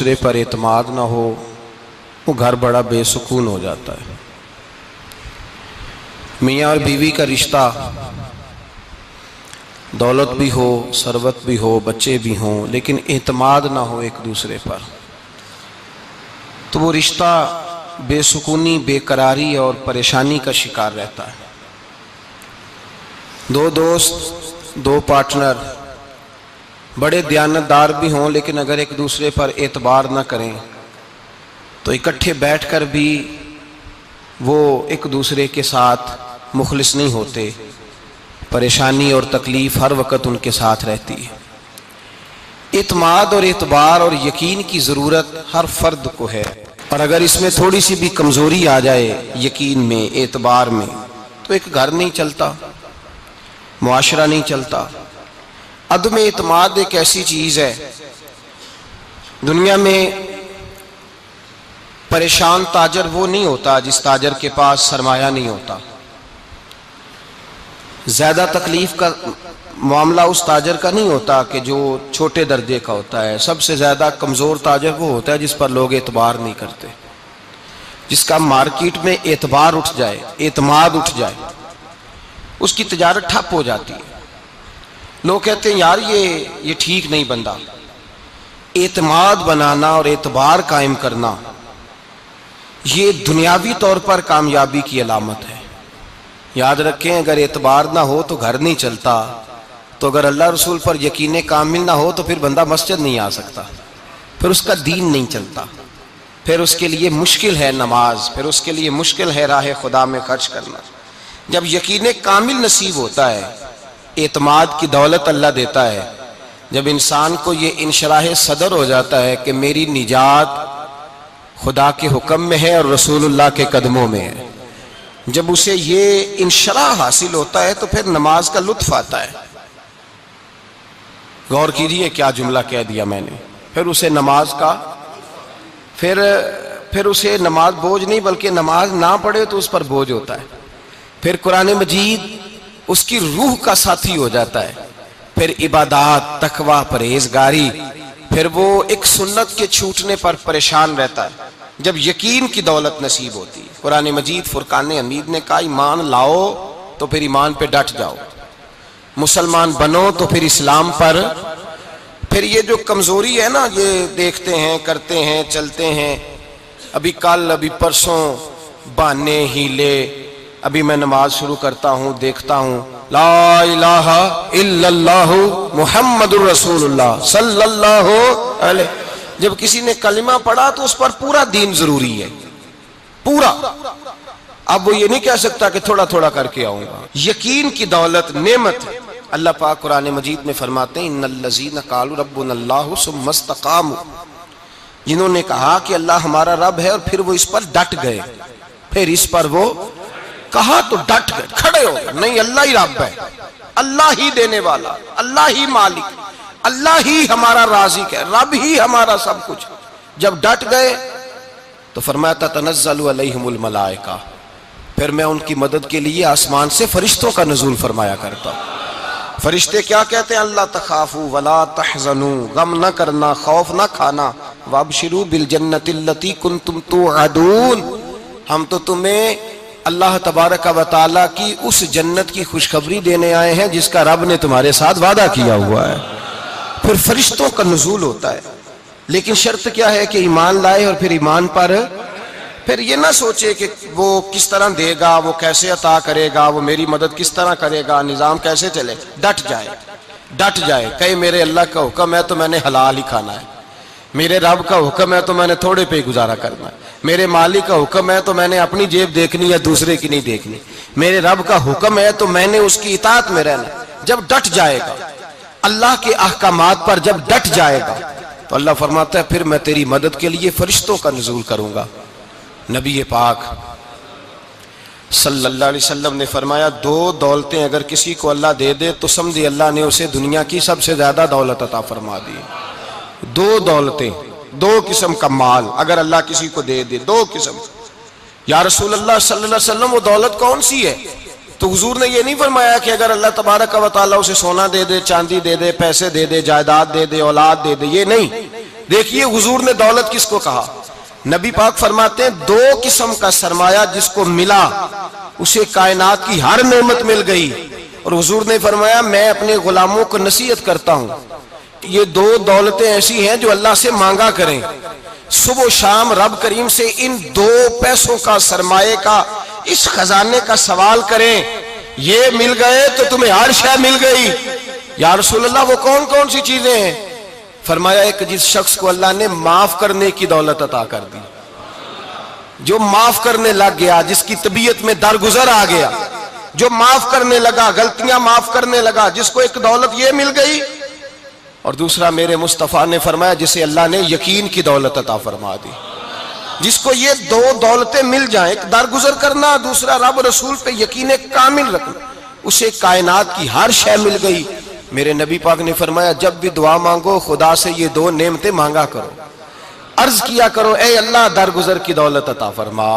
دوسرے پر اعتماد نہ ہو وہ گھر بڑا بے سکون ہو جاتا ہے۔ میاں اور بیوی کا رشتہ دولت بھی ہو، ثروت بھی ہو، بچے بھی ہوں، لیکن اعتماد نہ ہو ایک دوسرے پر تو وہ رشتہ بے سکونی، بے قراری اور پریشانی کا شکار رہتا ہے۔ دو دوست، دو پارٹنر بڑے دیانتدار بھی ہوں، لیکن اگر ایک دوسرے پر اعتبار نہ کریں تو اکٹھے بیٹھ کر بھی وہ ایک دوسرے کے ساتھ مخلص نہیں ہوتے، پریشانی اور تکلیف ہر وقت ان کے ساتھ رہتی ہے۔ اعتماد اور اعتبار اور یقین کی ضرورت ہر فرد کو ہے، اور اگر اس میں تھوڑی سی بھی کمزوری آ جائے یقین میں، اعتبار میں، تو ایک گھر نہیں چلتا، معاشرہ نہیں چلتا۔ عدم اعتماد ایک ایسی چیز ہے، دنیا میں پریشان تاجر وہ نہیں ہوتا جس تاجر کے پاس سرمایہ نہیں ہوتا۔ زیادہ تکلیف کا معاملہ اس تاجر کا نہیں ہوتا کہ جو چھوٹے درجے کا ہوتا ہے۔ سب سے زیادہ کمزور تاجر وہ ہوتا ہے جس پر لوگ اعتبار نہیں کرتے، جس کا مارکیٹ میں اعتبار اٹھ جائے، اعتماد اٹھ جائے، اس کی تجارت ٹھپ ہو جاتی ہے۔ لوگ کہتے ہیں یار یہ ٹھیک نہیں بندہ۔ اعتماد بنانا اور اعتبار قائم کرنا یہ دنیاوی طور پر کامیابی کی علامت ہے۔ یاد رکھیں، اگر اعتبار نہ ہو تو گھر نہیں چلتا، تو اگر اللہ رسول پر یقین کامل نہ ہو تو پھر بندہ مسجد نہیں آ سکتا، پھر اس کا دین نہیں چلتا، پھر اس کے لیے مشکل ہے نماز، پھر اس کے لیے مشکل ہے راہ خدا میں خرچ کرنا۔ جب یقین کامل نصیب ہوتا ہے، اعتماد کی دولت اللہ دیتا ہے، جب انسان کو یہ انشراح صدر ہو جاتا ہے کہ میری نجات خدا کے حکم میں ہے اور رسول اللہ کے قدموں میں ہے، جب اسے یہ انشراح حاصل ہوتا ہے تو پھر نماز کا لطف آتا ہے۔ غور کیجئے کیا جملہ کہہ دیا میں نے۔ پھر اسے نماز کا پھر اسے نماز بوجھ نہیں، بلکہ نماز نہ پڑھے تو اس پر بوجھ ہوتا ہے۔ پھر قرآن مجید اس کی روح کا ساتھی ہو جاتا ہے، پھر عبادات، تقوی، پرہیزگاری، پھر وہ ایک سنت کے چھوٹنے پر پریشان رہتا ہے جب یقین کی دولت نصیب ہوتی ہے۔ قرآن مجید فرقان حمید نے کہا ایمان لاؤ تو پھر ایمان پہ ڈٹ جاؤ، مسلمان بنو تو پھر اسلام پر۔ پھر یہ جو کمزوری ہے نا، یہ دیکھتے ہیں، کرتے ہیں، چلتے ہیں، ابھی کل، ابھی پرسوں، بہانے، ہیلے، ابھی میں نماز شروع کرتا ہوں، دیکھتا ہوں لا الہ الا اللہ محمد الرسول اللہ صلی اللہ علیہ۔ جب کسی نے کلمہ پڑھا تو اس پر پورا دین ضروری ہے، پورا۔ اب وہ یہ نہیں کہہ سکتا کہ تھوڑا تھوڑا کر کے آؤں گا۔ یقین کی دولت نعمت ہے۔ اللہ پاک قرآن مجید میں فرماتے ہیں ان الذین قالوا ربنا اللہ ثم استقاموا، جنہوں نے کہا کہ اللہ ہمارا رب ہے اور پھر وہ اس پر ڈٹ گئے، پھر اس پر وہ کہا تو ڈٹ گئے، کھڑے ہو گئے، نہیں اللہ ہی رب ہے، اللہ ہی دینے والا، اللہ ہی مالک، اللہ ہی ہمارا رازق ہے، رب ہی ہمارا سب کچھ۔ جب ڈٹ گئے تو فرمایا تتنزل علیہم الملائکہ، پھر میں ان کی مدد کے لیے آسمان سے فرشتوں کا نزول فرمایا کرتا ہوں۔ فرشتے کیا کہتے ہیں؟ اللہ تخافوا ولا تحزنوا، غم نہ کرنا، خوف نہ کھانا، وابشروا بالجنۃ التی کنتم توعدون، ہم تو تمہیں اللہ تبارک و تعالیٰ کی اس جنت کی خوشخبری دینے آئے ہیں جس کا رب نے تمہارے ساتھ وعدہ کیا ہوا ہے۔ پھر فرشتوں کا نزول ہوتا ہے، لیکن شرط کیا ہے کہ ایمان لائے، اور پھر ایمان پر پھر یہ نہ سوچے کہ وہ کس طرح دے گا، وہ کیسے عطا کرے گا، وہ میری مدد کس طرح کرے گا، نظام کیسے چلے۔ ڈٹ جائے، کہے میرے اللہ کا حکم ہے تو میں نے حلال ہی کھانا ہے، میرے رب کا حکم ہے تو میں نے تھوڑے پہ گزارا کرنا ہے، میرے مالک کا حکم ہے تو میں نے اپنی جیب دیکھنی یا دوسرے کی نہیں دیکھنی، میرے رب کا حکم ہے تو میں نے اس کی اطاعت میں رہنا۔ جب ڈٹ جائے گا اللہ کے احکامات پر، جب ڈٹ جائے گا تو اللہ فرماتا ہے پھر میں تیری مدد کے لیے فرشتوں کا نزول کروں گا۔ نبی پاک صلی اللہ علیہ وسلم نے فرمایا دو دولتیں اگر کسی کو اللہ دے دے تو سمجھے اللہ نے اسے دنیا کی سب سے زیادہ دولت عطا فرما دی۔ دو دولتیں، دو قسم کا مال اگر اللہ کسی کو دے دے، دو قسم۔ یا رسول اللہ صلی اللہ علیہ وسلم وہ دولت کون سی ہے؟ تو حضور نے یہ نہیں فرمایا کہ اگر اللہ تبارک و تعالیٰ اسے سونا دے دے، چاندی دے دے، پیسے دے دے، جائیداد دے دے، اولاد دے دے، یہ نہیں۔ دیکھیے حضور نے دولت کس کو کہا. نبی پاک فرماتے ہیں دو قسم کا سرمایہ جس کو ملا اسے کائنات کی ہر نعمت مل گئی. اور حضور نے فرمایا میں اپنے غلاموں کو نصیحت کرتا ہوں یہ دو دولتیں ایسی ہیں جو اللہ سے مانگا کریں. صبح و شام رب کریم سے ان دو پیسوں کا سرمایہ کا اس خزانے کا سوال کریں. یہ مل گئے تو تمہیں ہر شے مل گئی. یا رسول اللہ وہ کون کون سی چیزیں ہیں؟ فرمایا ایک جس شخص کو اللہ نے معاف کرنے کی دولت عطا کر دی, جو معاف کرنے لگ گیا, جس کی طبیعت میں درگزر آ گیا, جو معاف کرنے لگا, غلطیاں معاف کرنے لگا, جس کو ایک دولت یہ مل گئی. اور دوسرا میرے مصطفیٰ نے فرمایا جسے اللہ نے یقین کی دولت عطا فرما دی. جس کو یہ دو دولتیں مل جائیں, ایک درگزر کرنا, دوسرا رب رسول پہ یقین کامل رکھنا, اسے کائنات کی ہر شے مل گئی. میرے نبی پاک نے فرمایا جب بھی دعا مانگو خدا سے یہ دو نعمتیں مانگا کرو, عرض کیا کرو اے اللہ درگزر کی دولت عطا فرما,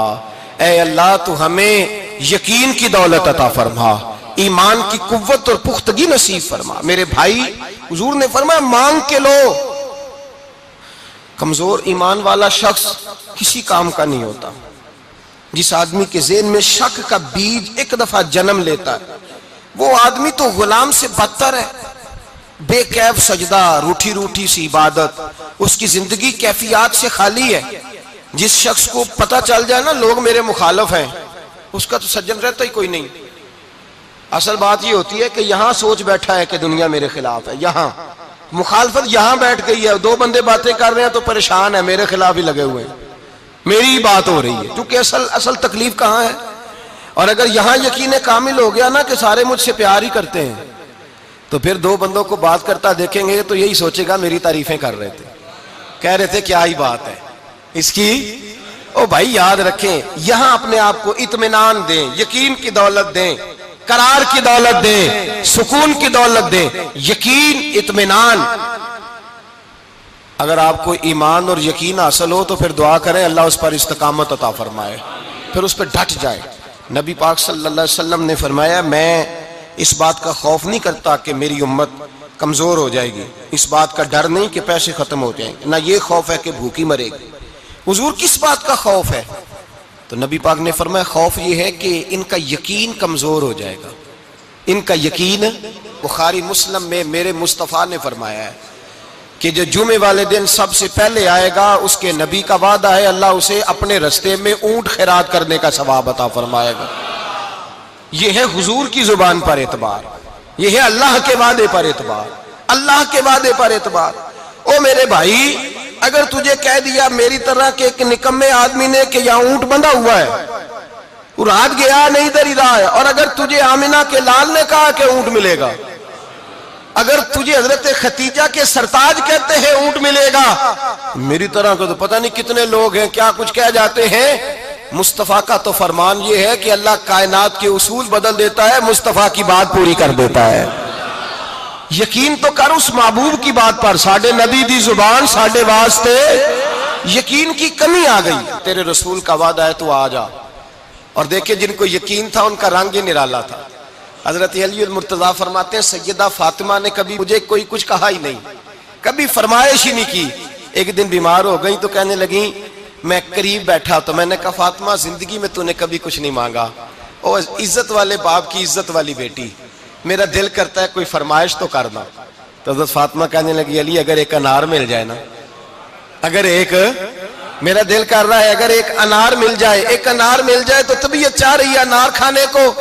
اے اللہ تو ہمیں یقین کی دولت عطا فرما, ایمان کی قوت اور پختگی نصیب فرما. میرے بھائی حضور نے فرمایا مانگ کے لو. کمزور ایمان والا شخص کسی کام کا نہیں ہوتا. جس آدمی کے ذہن میں شک کا بیج ایک دفعہ جنم لیتا ہے وہ آدمی تو غلام سے بدتر ہے. بے کیف سجدہ, روٹھی روٹھی سی عبادت, اس کی زندگی کیفیات سے خالی ہے. جس شخص کو پتہ چل جائے نا لوگ میرے مخالف ہیں, اس کا تو سجن رہتا ہی کوئی نہیں. اصل بات یہ ہوتی ہے کہ یہاں سوچ بیٹھا ہے کہ دنیا میرے خلاف ہے, یہاں مخالفت یہاں بیٹھ گئی ہے, دو بندے باتیں کر رہے ہیں تو پریشان ہے میرے خلاف ہی لگے ہوئے ہیں, میری ہی بات ہو رہی ہے. کیونکہ اصل تکلیف کہاں ہے؟ اور اگر یہاں یقین کامل ہو گیا نا کہ سارے مجھ سے پیار ہی کرتے ہیں تو پھر دو بندوں کو بات کرتا دیکھیں گے تو یہی سوچے گا میری تعریفیں کر رہے تھے, کہہ رہے تھے کیا ہی بات ہے اس کی. او بھائی یاد رکھیں یہاں اپنے آپ کو اطمینان دیں, یقین کی دولت دیں, قرار کی دولت دیں, سکون کی دولت دیں, یقین اطمینان. اگر آپ کو ایمان اور یقین حاصل ہو تو پھر دعا کریں اللہ اس پر استقامت عطا فرمائے, پھر اس پہ ڈٹ جائے. نبی پاک صلی اللہ علیہ وسلم نے فرمایا میں اس بات کا خوف نہیں کرتا کہ میری امت کمزور ہو جائے گی, اس بات کا ڈر نہیں کہ پیسے ختم ہو جائیں گے, نہ یہ خوف ہے کہ بھوکی مرے گی. حضور کس بات کا خوف ہے؟ تو نبی پاک نے فرمایا خوف یہ ہے کہ ان کا یقین کمزور ہو جائے گا. ان کا یقین, بخاری مسلم میں میرے مصطفیٰ نے فرمایا ہے کہ جو جمعے والے دن سب سے پہلے آئے گا اس کے نبی کا وعدہ ہے اللہ اسے اپنے رستے میں اونٹ خیرات کرنے کا ثواب عطا فرمائے گا. یہ ہے حضور کی زبان پر اعتبار, یہ ہے اللہ کے وعدے پر اعتبار, اللہ کے وعدے پر اعتبار. او میرے بھائی اگر تجھے کہہ دیا میری طرح کے ایک نکمے آدمی نے کہ یہاں اونٹ بندھا ہوا ہے, وہ رات گیا نہیں ادھر ہی رہا ہے, اور اگر تجھے آمنہ کے لال نے کہا کہ اونٹ ملے گا, اگر تجھے حضرت خدیجہ کے سرتاج کہتے ہیں اونٹ ملے گا, میری طرح کو تو پتہ نہیں کتنے لوگ ہیں کیا کچھ کہہ جاتے ہیں. مصطفیٰ کا تو فرمان یہ ہے کہ اللہ کائنات کے اصول بدل دیتا ہے, مصطفیٰ کی بات پوری کر دیتا ہے. یقین تو کر اس محبوب کی بات پر, ساڈے نبی دی زبان ساڈے واسطے یقین کی کمی آ گئی. تیرے رسول کا وعدہ ہے تو آ جا. اور دیکھیں جن کو یقین تھا ان کا رنگ ہی نرالا تھا. حضرت علی المرتضیٰ فرماتے ہیں سیدہ فاطمہ نے کبھی مجھے کوئی کچھ کہا ہی نہیں, کبھی فرمائش ہی نہیں کی. ایک دن بیمار ہو گئی تو کہنے لگیں, میں قریب بیٹھا تو میں نے کہا فاطمہ زندگی میں تو نے کبھی کچھ نہیں مانگا, او عزت والے باپ کی عزت والی بیٹی, میرا دل کرتا ہے کوئی فرمائش تو کرنا. تو حضرت فاطمہ کہنے لگی علی اگر ایک انار مل جائے نا, اگر ایک, میرا دل کر رہا ہے اگر ایک انار مل جائے, ایک انار مل جائے تو طبیعت چاہ رہی ہے انار کھانے کو.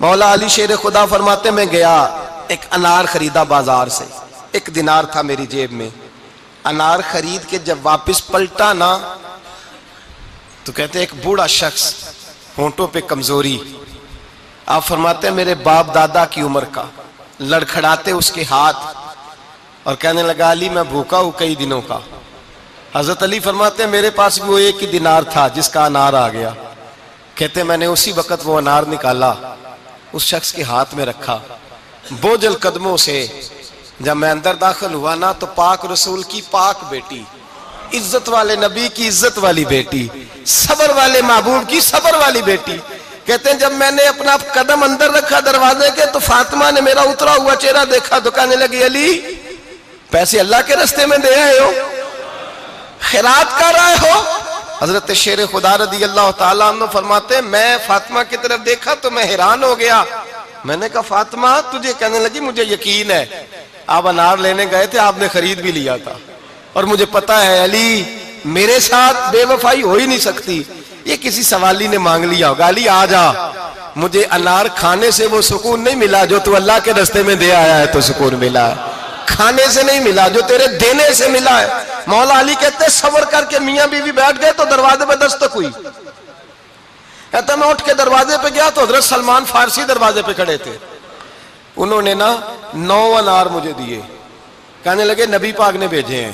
مولا علی شیر خدا فرماتے میں گیا ایک انار خریدا بازار سے, 1 دینار تھا میری جیب میں. انار خرید کے جب واپس پلٹا نا تو کہتے ایک بوڑھا شخص, ہونٹوں پہ کمزوری, آپ فرماتے ہیں میرے باپ دادا کی عمر کا, لڑکھڑاتے اس کے ہاتھ, اور کہنے لگا علی میں بھوکا ہوں کئی دنوں کا. حضرت علی فرماتے ہیں میرے پاس بھی وہ 1 دینار تھا جس کا انار آ گیا. کہتے میں نے اسی وقت وہ انار نکالا, اس شخص کے ہاتھ میں رکھا, بوجھل قدموں سے جب میں اندر داخل ہوا نا تو پاک رسول کی پاک بیٹی, عزت والے نبی کی عزت والی بیٹی, صبر والے محبوب کی صبر والی بیٹی. کہتے ہیں جب میں نے اپنا قدم اندر رکھا دروازے کے تو فاطمہ نے میرا اترا ہوا چہرہ دیکھا تو کہنے لگی علی پیسے اللہ کے رستے میں دے آئے ہو, خیرات کر رہے ہو؟ حضرت شیر خدا رضی اللہ تعالیٰ عنہ فرماتے ہیں میں فاطمہ کی طرف دیکھا تو میں حیران ہو گیا. میں نے کہا فاطمہ تجھے؟ کہنے لگی مجھے یقین ہے آپ انار لینے گئے تھے, آپ نے خرید بھی لیا تھا, اور مجھے پتا ہے علی میرے ساتھ بے وفائی ہو ہی نہیں سکتی, یہ کسی سوالی نے مانگ لیا ہوگا. علی آ جا, مجھے انار کھانے سے وہ سکون نہیں ملا جو تو اللہ کے راستے میں دے آیا ہے تو سکون ملا ہے, کھانے سے نہیں ملا جو تیرے دینے سے ملا ہے. مولا علی کہتے صبر کر کے میاں بیوی بیٹھ گئے تو دروازے پہ دستک ہوئی. کہتا میں اٹھ کے دروازے پہ گیا تو حضرت سلمان فارسی دروازے پہ کھڑے تھے. انہوں نے 9 انار مجھے دیے, کہنے لگے نبی پاک نے بھیجے ہیں,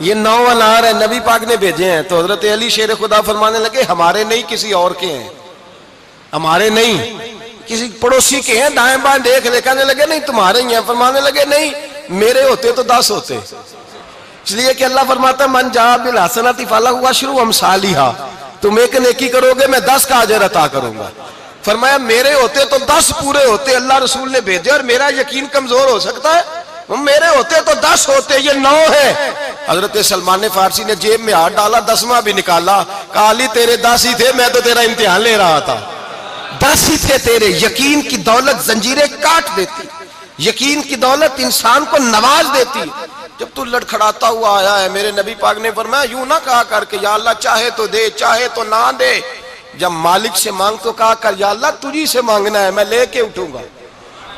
یہ 9 انار ہیں نبی پاک نے بھیجے ہیں. تو حضرت علی شیر خدا فرمانے لگے ہمارے نہیں کسی اور کے ہیں, ہمارے نہیں کسی پڑوسی کے ہیں, دائیں بائیں دیکھ لے. کہنے لگے نہیں تمہارے ہی ہیں. فرمانے لگے نہیں میرے ہوتے تو 10 ہوتے, اس لیے کہ اللہ فرماتا ہے من جاء بالحسنۃ فلہ عشر امثالھا, تم ایک نیکی کرو گے میں 10 کا اجر عطا کروں گا. فرمایا میرے ہوتے تو 10 پورے ہوتے, اللہ رسول نے بھیجے, اور میرا یقین کمزور ہو سکتا ہے, میرے ہوتے تو 10 ہوتے, یہ 9 ہے. حضرت سلمان فارسی نے جیب میں ہاتھ ڈالا, 10واں بھی نکالا, کہا علی تیرے 10 ہی تھے, میں تو تیرا امتحان لے رہا تھا. 10 ہی تھے تیرے. یقین کی دولت زنجیریں کاٹ دیتی, یقین کی دولت انسان کو نواز دیتی. جب تو لڑکھڑاتا ہوا آیا ہے, میرے نبی پاک نے فرمایا یوں نہ کہا کر کے یا اللہ چاہے تو دے چاہے تو نہ دے, جب مالک سے مانگ تو کہا کر یا اللہ تجھی سے مانگنا ہے, میں لے کے اٹھوں گا,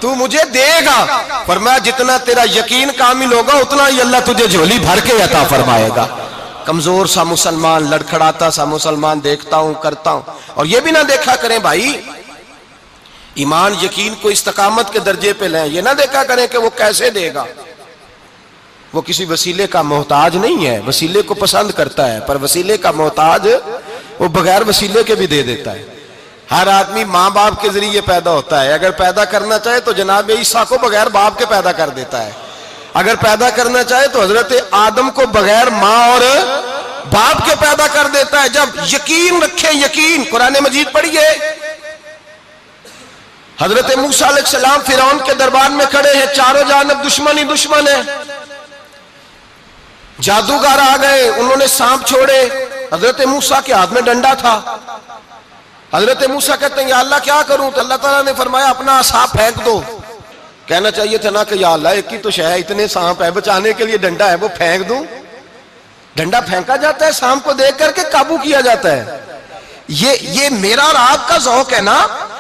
تو مجھے دے گا. فرمایا جتنا تیرا یقین کامل ہوگا اتنا ہی اللہ تجھے جھولی بھر کے عطا فرمائے گا. کمزور سا مسلمان, لڑکھڑاتا سا مسلمان دیکھتا ہوں کرتا ہوں. اور یہ بھی نہ دیکھا کریں بھائی ایمان یقین کو استقامت کے درجے پہ لیں, یہ نہ دیکھا کریں کہ وہ کیسے دے گا. وہ کسی وسیلے کا محتاج نہیں ہے, وسیلے کو پسند کرتا ہے, پر وسیلے کا محتاج وہ بغیر وسیلے کے بھی دے دیتا ہے. ہر آدمی ماں باپ کے ذریعے پیدا ہوتا ہے, اگر پیدا کرنا چاہے تو جناب عیسیٰ کو بغیر باپ کے پیدا کر دیتا ہے, اگر پیدا کرنا چاہے تو حضرت آدم کو بغیر ماں اور باپ کے پیدا کر دیتا ہے. جب یقین رکھیں, یقین, قرآن مجید پڑھیے, حضرت موسیٰ علیہ السلام فرعون کے دربار میں کھڑے ہیں, چاروں جانب دشمن ہی دشمن ہے. جادوگر آ گئے, انہوں نے سانپ چھوڑے, حضرت موسیٰ کے ہاتھ میں ڈنڈا تھا. حضرت موسیٰ کہتے ہیں یا اللہ کیا کروں, تو اللہ تعالیٰ نے فرمایا اپنا عصا پھینک دو. کہنا چاہیے تھا نا کہ یا اللہ ایک ہی تو شے ہے, اتنے سانپ ہے, بچانے کے لیے ڈنڈا ہے وہ پھینک دوں. ڈنڈا پھینکا جاتا ہے, سانپ کو دیکھ کر کے قابو کیا جاتا ہے. یہ میرا اور آپ کا ذوق ہے نا,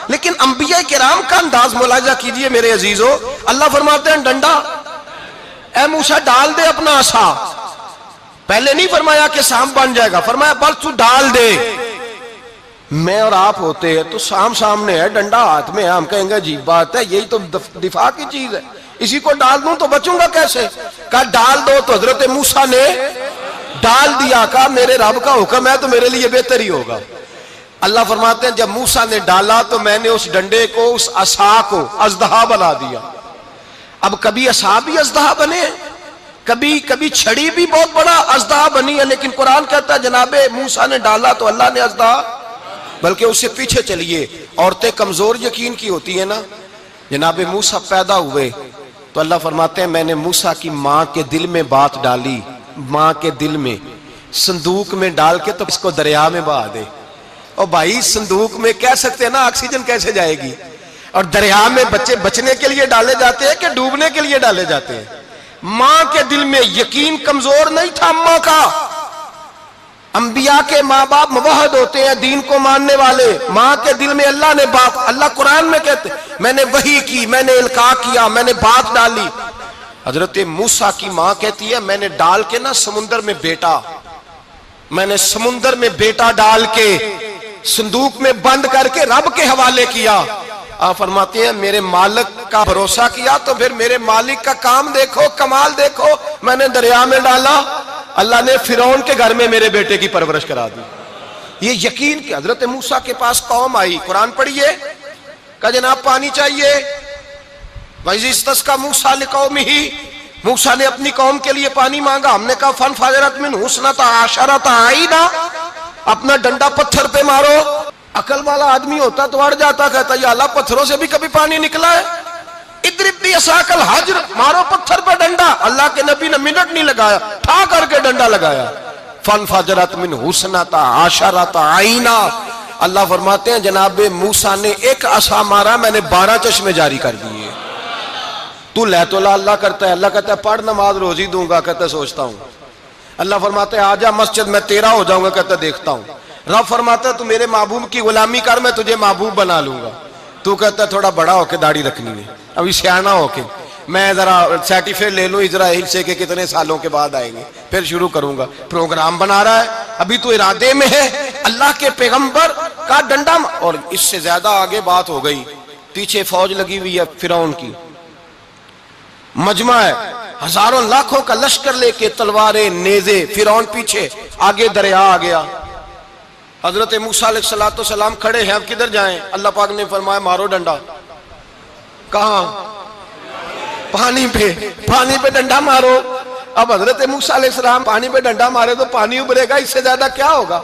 لیکن انبیاء کرام کا انداز ملاحظہ کیجئے میرے عزیزو. اللہ فرماتے ہیں ڈنڈا, اے موسیٰ ڈال دے اپنا عصا. پہلے نہیں فرمایا کہ سانپ بن جائے گا, فرمایا بس تو ڈال دے. میں اور آپ ہوتے ہیں تو سانپ سامنے ہے, ڈنڈا ہاتھ میں ہے, ہم کہیں گے عجیب بات ہے, یہی تو دفاع کی چیز ہے, اسی کو ڈال دوں تو بچوں گا کیسے. کہا ڈال دو, تو حضرت موسیٰ نے ڈال دیا. کہا میرے رب کا حکم ہے تو میرے لیے بہتر ہی ہوگا. اللہ فرماتے ہیں جب موسیٰ نے ڈالا تو میں نے اس ڈنڈے کو, اس عصا کو اژدہا بنا دیا. اب کبھی عصا بھی اژدہا بنے, کبھی چھڑی بھی بہت بڑا اژدہا بنی ہے, لیکن قرآن کہتا ہے جناب موسیٰ نے ڈالا تو اللہ نے اژدہا. بلکہ اس سے پیچھے چلیے, عورتیں کمزور یقین کی ہوتی ہیں نا. جناب موسیٰ پیدا ہوئے تو اللہ فرماتے ہیں میں نے موسیٰ کی ماں کے دل میں بات ڈالی, ماں کے دل میں, صندوق میں ڈال کے تو اس کو دریا میں بہا دے. اور بھائی صندوق میں کہہ سکتے ہیں نا آکسیجن کیسے جائے گی, اور دریا میں بچے بچنے کے لیے ڈالے جاتے ہیں کہ ڈوبنے کے لیے ڈالے جاتے ہیں. ماں کے دل میں یقین کمزور نہیں تھا اماں کا. انبیاء کے ماں باپ موحد ہوتے ہیں, دین کو ماننے والے. ماں کے دل میں اللہ نے بات, اللہ قرآن میں کہتے میں نے وحی کی, میں نے القاء کیا, میں نے بات ڈالی. حضرت موسیٰ کی ماں کہتی ہے میں نے ڈال کے نا سمندر میں بیٹا, میں نے سمندر میں بیٹا ڈال کے صندوق میں بند کر کے رب کے حوالے کیا. آپ فرماتے ہیں میرے مالک کا بھروسہ کیا تو پھر میرے مالک کا کام دیکھو, کمال دیکھو. میں نے دریا میں ڈالا, اللہ نے فرعون کے گھر میں میرے بیٹے کی پرورش کرا دی. یہ یقین کہ حضرت موسیٰ کے پاس قوم آئی, قرآن پڑھیے, کہا جناب پانی چاہیے. وَإِذِ اسْتَسْقَىٰ مُوسَىٰ لِقَوْمِهِ, موسیٰ نے اپنی قوم کے لیے پانی مانگا. ہم نے کہا فَانْفَجَرَتْ مِنْهُ اثْنَتَا عَشَرَةَ عَيْنًا, اپنا ڈنڈا پتھر پہ مارو. عقل والا آدمی ہوتا تو اڑ جاتا, کہتا یا اللہ پتھروں سے بھی کبھی پانی نکلا ہے. اضرب بعصاک الحجر، مارو پتھر پہ ڈنڈا. اللہ کے نبی نے منٹ نہیں لگایا، ٹھا کر کے ڈنڈا لگایا. فانفجرت من حسنتا عشرۃ عینا. اللہ فرماتے ہیں جناب موسیٰ نے ایک عصا مارا، میں نے 12 چشمے جاری کر دیے. تو لے تو اللہ کرتا ہے، اللہ کہتا ہے پڑھ نماز روزی دوں گا، کہتا ہے سوچتا ہوں. اللہ فرماتا ہے آجا مسجد میں تیرا ہو جاؤں گا، کہتا ہے دیکھتا ہوں. رب فرماتا ہے تو میرے محبوب کی غلامی کر، میں تجھے محبوب بنا لوں گا. تو کہتا ہے تھوڑا بڑا ہو کے داڑھی رکھنی ہے، ابھی سیانا ہو کے میں ذرا سرٹیفکیٹ لے لوں اسرائیل سے کہ کتنے سالوں کے بعد آئیں گے، پھر شروع کروں گا. پروگرام بنا رہا ہے، ابھی تو ارادے میں ہے. اللہ کے پیغمبر کا ڈنڈا، اور اس سے زیادہ آگے بات ہو گئی. پیچھے فوج لگی ہوئی ہے فرعون کی، مجمع ہے، ہزاروں لاکھوں کا لشکر لے کے، تلواریں نیزے، فرعون پیچھے، آگے دریا آ گیا. حضرت موسیٰ علیہ السلام کھڑے ہیں، اب کدھر جائیں؟ اللہ پاک نے فرمایا مارو ڈنڈا. کہاں؟ پانی پہ ڈنڈا مارو. اب حضرت موسیٰ علیہ السلام پانی پہ ڈنڈا مارے تو پانی ابھرے گا، اس سے زیادہ کیا ہوگا؟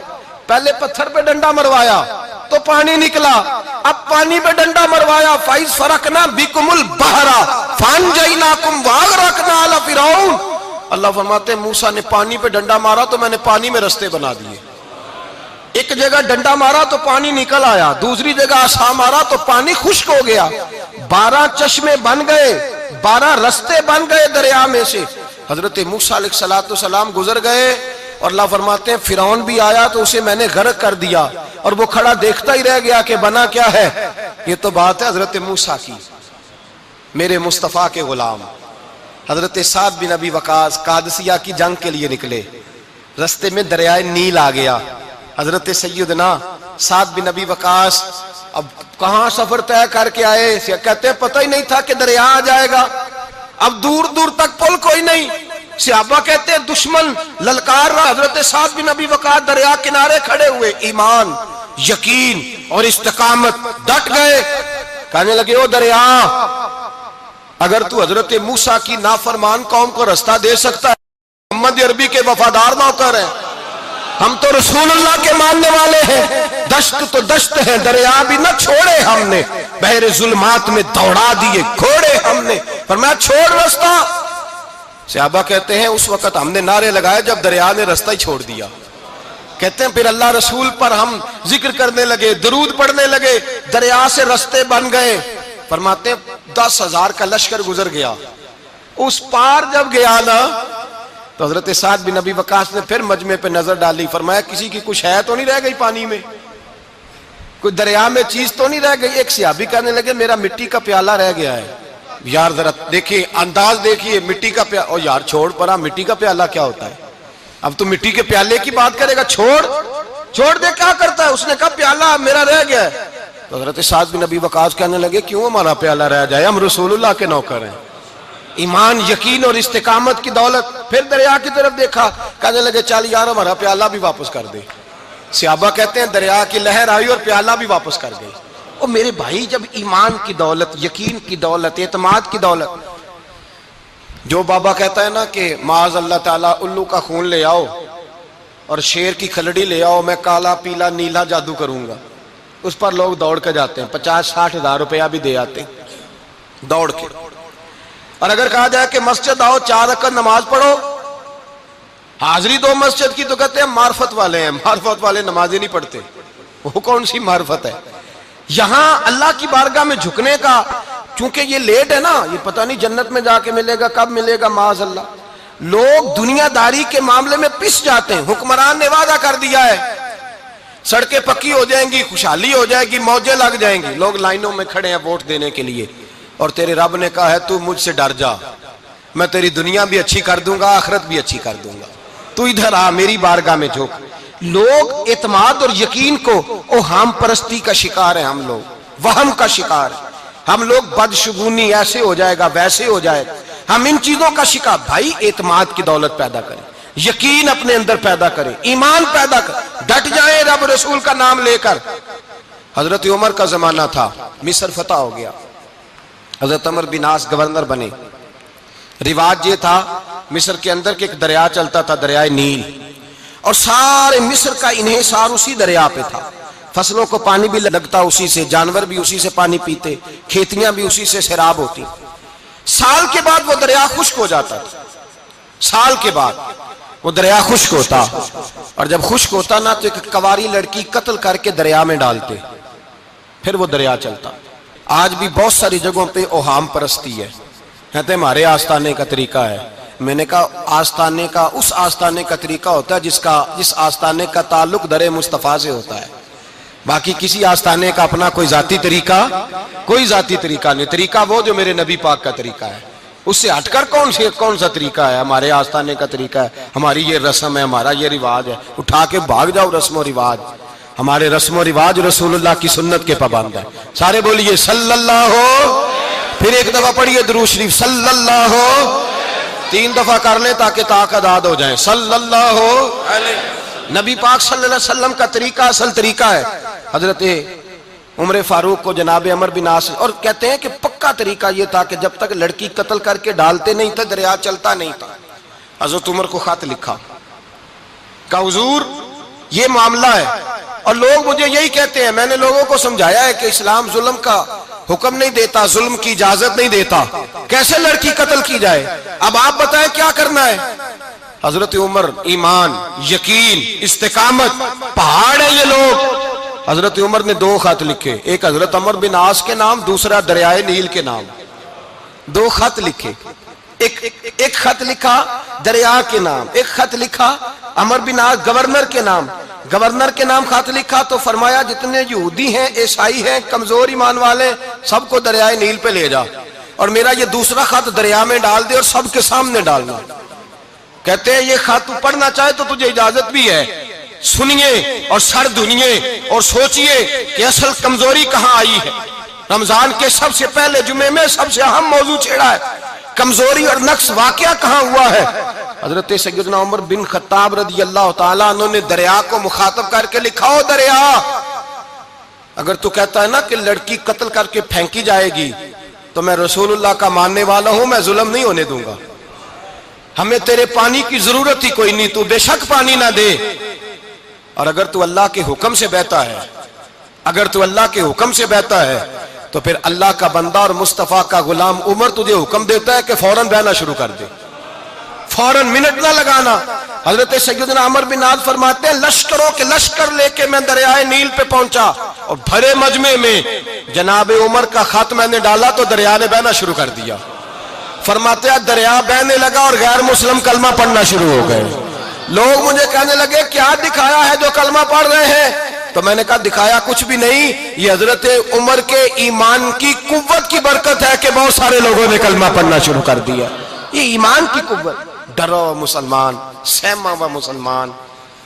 پہلے پتھر پہ ڈنڈا مروایا تو پانی نکلا، اب پانی پہ ڈنڈا مروایا. فَإِذْ فَرَقْنَا بِكُمُ الْبَحْرَ فَأَنْجَيْنَاكُمْ وَأَغْرَقْنَا آلَ فِرْعَوْنَ. اللہ فرماتے ہیں موسیٰ نے پانی پہ ڈنڈا مارا تو میں نے پانی میں رستے بنا دیے. ایک جگہ ڈنڈا مارا تو پانی نکل آیا، دوسری جگہ عصا مارا تو پانی خشک ہو گیا. 12 چشمے بن گئے، 12 رستے بن گئے دریا میں سے. حضرت موسیٰ علیہ السلام گزر گئے اور اللہ فرماتے ہیں فرعون بھی آیا تو اسے میں نے غرق کر دیا، اور وہ کھڑا دیکھتا ہی رہ گیا کہ بنا کیا ہے. یہ تو بات ہے حضرت موسیٰ کی. میرے مصطفیٰ کے غلام حضرت سعد بن ابی وقاص قادسیہ کی جنگ کے لیے نکلے، رستے میں دریائے نیل آ گیا. حضرت سیدنا سعد بن ابی وقاص اب کہاں سفر طے کر کے آئے، کہتے ہیں پتہ ہی نہیں تھا کہ دریا آ جائے گا. اب دور دور تک پل کوئی نہیں. صحابہ کہتے ہیں دشمن للکار رہا، حضرت سعد بن ابی وقاص دریا کنارے کھڑے ہوئے، ایمان، یقین اور استقامت، ڈٹ گئے. کہنے لگے او دریا، اگر تو حضرت موسیٰ کی نافرمان قوم کو رستہ دے سکتا ہے، محمد عربی کے وفادار نوکر ہیں، ہم تو رسول اللہ کے ماننے والے ہیں. دشت تو دشت ہے، دریا بھی نہ چھوڑے ہم نے، بحر ظلمات میں دوڑا دیے گھوڑے ہم نے. فرمایا چھوڑ رستہ. صحابہ کہتے ہیں اس وقت ہم نے نعرے لگائے جب دریا نے رستہ ہی چھوڑ دیا. کہتے ہیں پھر اللہ رسول پر ہم ذکر کرنے لگے، درود پڑھنے لگے، دریا سے رستے بن گئے. فرماتے ہیں 10,000 کا لشکر گزر گیا. اس پار جب گیا نا تو حضرت سعد بن ابی وقاص نے پھر مجمع پہ نظر ڈالی. فرمایا کسی کی کچھ ہے تو نہیں رہ گئی پانی میں، کوئی دریا میں چیز تو نہیں رہ گئی. ایک صحابی کہنے لگے میرا مٹی کا پیالہ رہ گیا ہے. یار ذرا دیکھیے انداز دیکھیے، مٹی کا پیالہ. او یار چھوڑ پرا، مٹی کا پیالہ کیا ہوتا ہے؟ اب تو مٹی کے پیالے کی بات کرے گا، چھوڑ دے، کیا کرتا ہے؟ اس نے کہا پیالہ میرا رہ گیا ہے. تو حضرت سعد بن ابی وقاص کہنے لگے کیوں ہمارا پیالہ رہ جائے، ہم رسول اللہ کے نوکر ہیں. ایمان، یقین اور استقامت کی دولت. پھر دریا کی طرف دیکھا، کہنے لگے چل یار ہمارا پیالہ بھی واپس کر دے. صحابہ کہتے ہیں دریا کی لہر آئی اور پیالہ بھی واپس کر گئی. اور میرے بھائی جب ایمان کی دولت، یقین کی دولت، اعتماد کی دولت، جو بابا کہتا ہے نا کہ معاذ اللہ تعالیٰ الو کا خون لے آؤ اور شیر کی کھلڑی لے آؤ، میں کالا پیلا نیلا جادو کروں گا، اس پر لوگ دوڑ کے جاتے ہیں، 50-60 ہزار روپیہ بھی دے آتے ہیں دوڑ کے. اور اگر کہا جائے کہ مسجد آؤ 4 رکعت نماز پڑھو، حاضری دو مسجد کی، تو کہتے ہیں معرفت والے ہیں. معرفت والے نمازیں نہیں پڑھتے، وہ کون سی معرفت ہے؟ یہاں اللہ کی بارگاہ میں جھکنے کا، چونکہ یہ لیٹ ہے نا، یہ پتہ نہیں جنت میں جا کے ملے گا، کب ملے گا، معاذ اللہ. لوگ دنیا داری کے معاملے میں پس جاتے ہیں. حکمران نے وعدہ کر دیا ہے سڑکیں پکی ہو جائیں گی، خوشحالی ہو جائے گی، موجیں لگ جائیں گی، لوگ لائنوں میں کھڑے ہیں ووٹ دینے کے لیے. اور تیرے رب نے کہا ہے تو مجھ سے ڈر جا، میں تیری دنیا بھی اچھی کر دوں گا، آخرت بھی اچھی کر دوں گا، تو ادھر آ میری بارگاہ میں جھک. لوگ اعتماد اور یقین کو اوہام پرستی کا شکار ہیں، ہم لوگ وہم کا شکار ہیں. ہم لوگ بدشگونی ایسے ہو جائے گا، ویسے ہو جائے گا، ہم ان چیزوں کا شکار. بھائی اعتماد کی دولت پیدا کریں، یقین اپنے اندر پیدا کریں، ایمان پیدا کریں، ڈٹ جائیں رب رسول کا نام لے کر. حضرت عمر کا زمانہ تھا، مصر فتح ہو گیا، حضرت عمر بن عاص گورنر بنے. رواج یہ تھا مصر کے اندر کہ ایک دریا چلتا تھا، دریائے نیل، اور سارے مصر کا انحصار اسی دریا پہ تھا. فصلوں کو پانی بھی لگتا اسی سے، جانور بھی اسی سے پانی پیتے، کھیتیاں بھی اسی سے سیراب ہوتی. سال کے بعد وہ دریا خشک ہو جاتا تھا، سال کے بعد وہ دریا خشک ہوتا، اور جب خشک ہوتا نا تو ایک کواری لڑکی قتل کر کے دریا میں ڈالتے، پھر وہ دریا چلتا۔ آج بھی بہت ساری جگہوں پہ اوہام پرستی ہے، کہتے ہیں ہمارے آستانے کا طریقہ ہے۔ میں نے کہا آستانے کا اس آستانے کا طریقہ ہوتا ہے جس آستانے کا تعلق در مصطفیٰ سے ہوتا ہے، باقی کسی آستانے کا اپنا کوئی ذاتی طریقہ نہیں۔ طریقہ وہ جو میرے نبی پاک کا طریقہ ہے، اس سے ہٹ کر کون سا طریقہ ہے؟ ہمارے آستانے کا طریقہ ہے، ہماری یہ رسم ہے، ہمارا یہ رواج ہے، اٹھا کے بھاگ جاؤ رسم و رواج۔ ہمارے رسم و رواج رسول اللہ کی سنت کے پابند ہے۔ سارے بولیے صلی اللہ ہو، پھر ایک دفعہ پڑھیے درود شریف صلی اللہ ہو، 3 دفعہ کر لیں تاکہ طاقت آد ہو جائیں۔ صلی اللہ ہو نبی پاک صلی اللہ علیہ وسلم کا طریقہ اصل طریقہ ہے۔ حضرت عمر فاروق کو جناب عمر بن عاص، اور کہتے ہیں کہ پکا طریقہ یہ تھا کہ جب تک لڑکی قتل کر کے ڈالتے نہیں تھے دریا چلتا نہیں تھا۔ حضرت عمر کو خط لکھا کہ حضور یہ معاملہ ہے، اور لوگ مجھے یہی کہتے ہیں، میں نے لوگوں کو سمجھایا ہے کہ اسلام ظلم کا حکم نہیں دیتا، ظلم کی اجازت نہیں دیتا، کیسے لڑکی قتل کی جائے؟ اب آپ بتائیں کیا کرنا ہے؟ حضرت عمر ایمان، یقین، استقامت، پہاڑ ہے یہ لوگ۔ حضرت عمر نے 2 خط لکھے، ایک حضرت عمر بن عاص کے نام، دوسرا دریائے نیل کے نام۔ 2 خط لکھے، ایک خط لکھا دریا کے نام، ایک خط لکھا عمر بن عاص گورنر کے نام۔ گورنر کے نام خط لکھا تو فرمایا جتنے یہودی ہیں، عیسائی ہیں، کمزور ایمان والے، سب کو دریائے نیل پہ لے جا، اور میرا یہ دوسرا خط دریا میں ڈال دے اور سب کے سامنے ڈالنا۔ کہتے ہیں یہ خط تو پڑھنا چاہے تو تجھے اجازت بھی ہے، سنیے اور سر دھنیے اور سوچئے کہ اصل کمزوری کہاں آئی ہے۔ رمضان کے سب سے پہلے جمعے میں سب سے اہم موضوع چھیڑا ہے، کمزوری اور نقص واقعہ کہاں ہوا ہے۔ حضرت سیدنا عمر بن خطاب رضی اللہ تعالیٰ عنہ نے دریا کو مخاطب کر کے لکھا، ہو دریا، اگر تو کہتا ہے نا کہ لڑکی قتل کر کے پھینکی جائے گی تو میں رسول اللہ کا ماننے والا ہوں، میں ظلم نہیں ہونے دوں گا، ہمیں تیرے پانی کی ضرورت ہی کوئی نہیں، تو بے شک پانی نہ دے، اور اگر تو اللہ کے حکم سے بہتا ہے، اگر تو اللہ کے حکم سے بہتا ہے تو پھر اللہ کا بندہ اور مصطفیٰ کا غلام عمر تجھے حکم دیتا ہے کہ فوراً بہنا شروع کر دے، فوراً منٹ نہ لگانا۔ حضرت سیدنا عمر بن عاص فرماتے ہیں لشکروں کے لشکر لے کے میں دریائے نیل پہ پہنچا، اور بھرے مجمع میں جناب عمر کا خط میں نے ڈالا تو دریا نے بہنا شروع کر دیا۔ فرماتے ہیں دریا بہنے لگا اور غیر مسلم کلمہ پڑھنا شروع ہو گئے۔ لوگ مجھے کہنے لگے کیا دکھایا ہے جو کلمہ پڑھ رہے ہیں؟ تو میں نے کہا دکھایا کچھ بھی نہیں، یہ حضرت عمر کے ایمان کی قوت کی برکت ہے کہ بہت سارے لوگوں نے کلمہ پڑھنا شروع کر دیا۔ یہ ایمان کی قوت، ڈرا ہوا مسلمان، سہما ہوا مسلمان،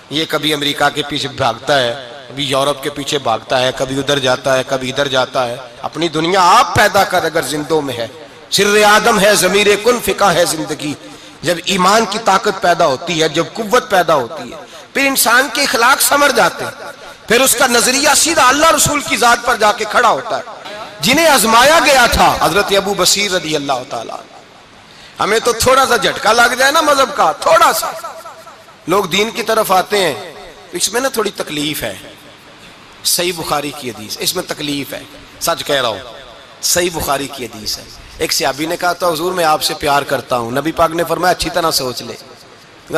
یہ کبھی امریکہ کے پیچھے بھاگتا ہے، کبھی یورپ کے پیچھے بھاگتا ہے، کبھی ادھر جاتا ہے، کبھی ادھر جاتا ہے۔ اپنی دنیا آپ پیدا کر اگر زندوں میں ہے، سر آدم ہے، ضمیر کن فقہ ہے زندگی۔ جب ایمان کی طاقت پیدا ہوتی ہے، جب قوت پیدا ہوتی ہے، پھر انسان کے اخلاق سمر جاتے ہیں، پھر اس کا نظریہ سیدھا اللہ رسول کی ذات پر جا کے کھڑا ہوتا ہے۔ جنہیں آزمایا گیا تھا حضرت ابو بصیر رضی اللہ تعالیٰ، ہمیں تو تھوڑا سا جھٹکا لگ جائے نا مذہب کا، تھوڑا سا لوگ دین کی طرف آتے ہیں تو اس میں نا تھوڑی تکلیف ہے۔ صحیح بخاری کی حدیث، اس میں تکلیف ہے، سچ کہہ رہا ہوں، صحیح بخاری کی حدیث ہے۔ ایک صحابی نے کہا تھا حضور میں آپ سے پیار کرتا ہوں، نبی پاک نے فرمایا اچھی طرح سوچ لے۔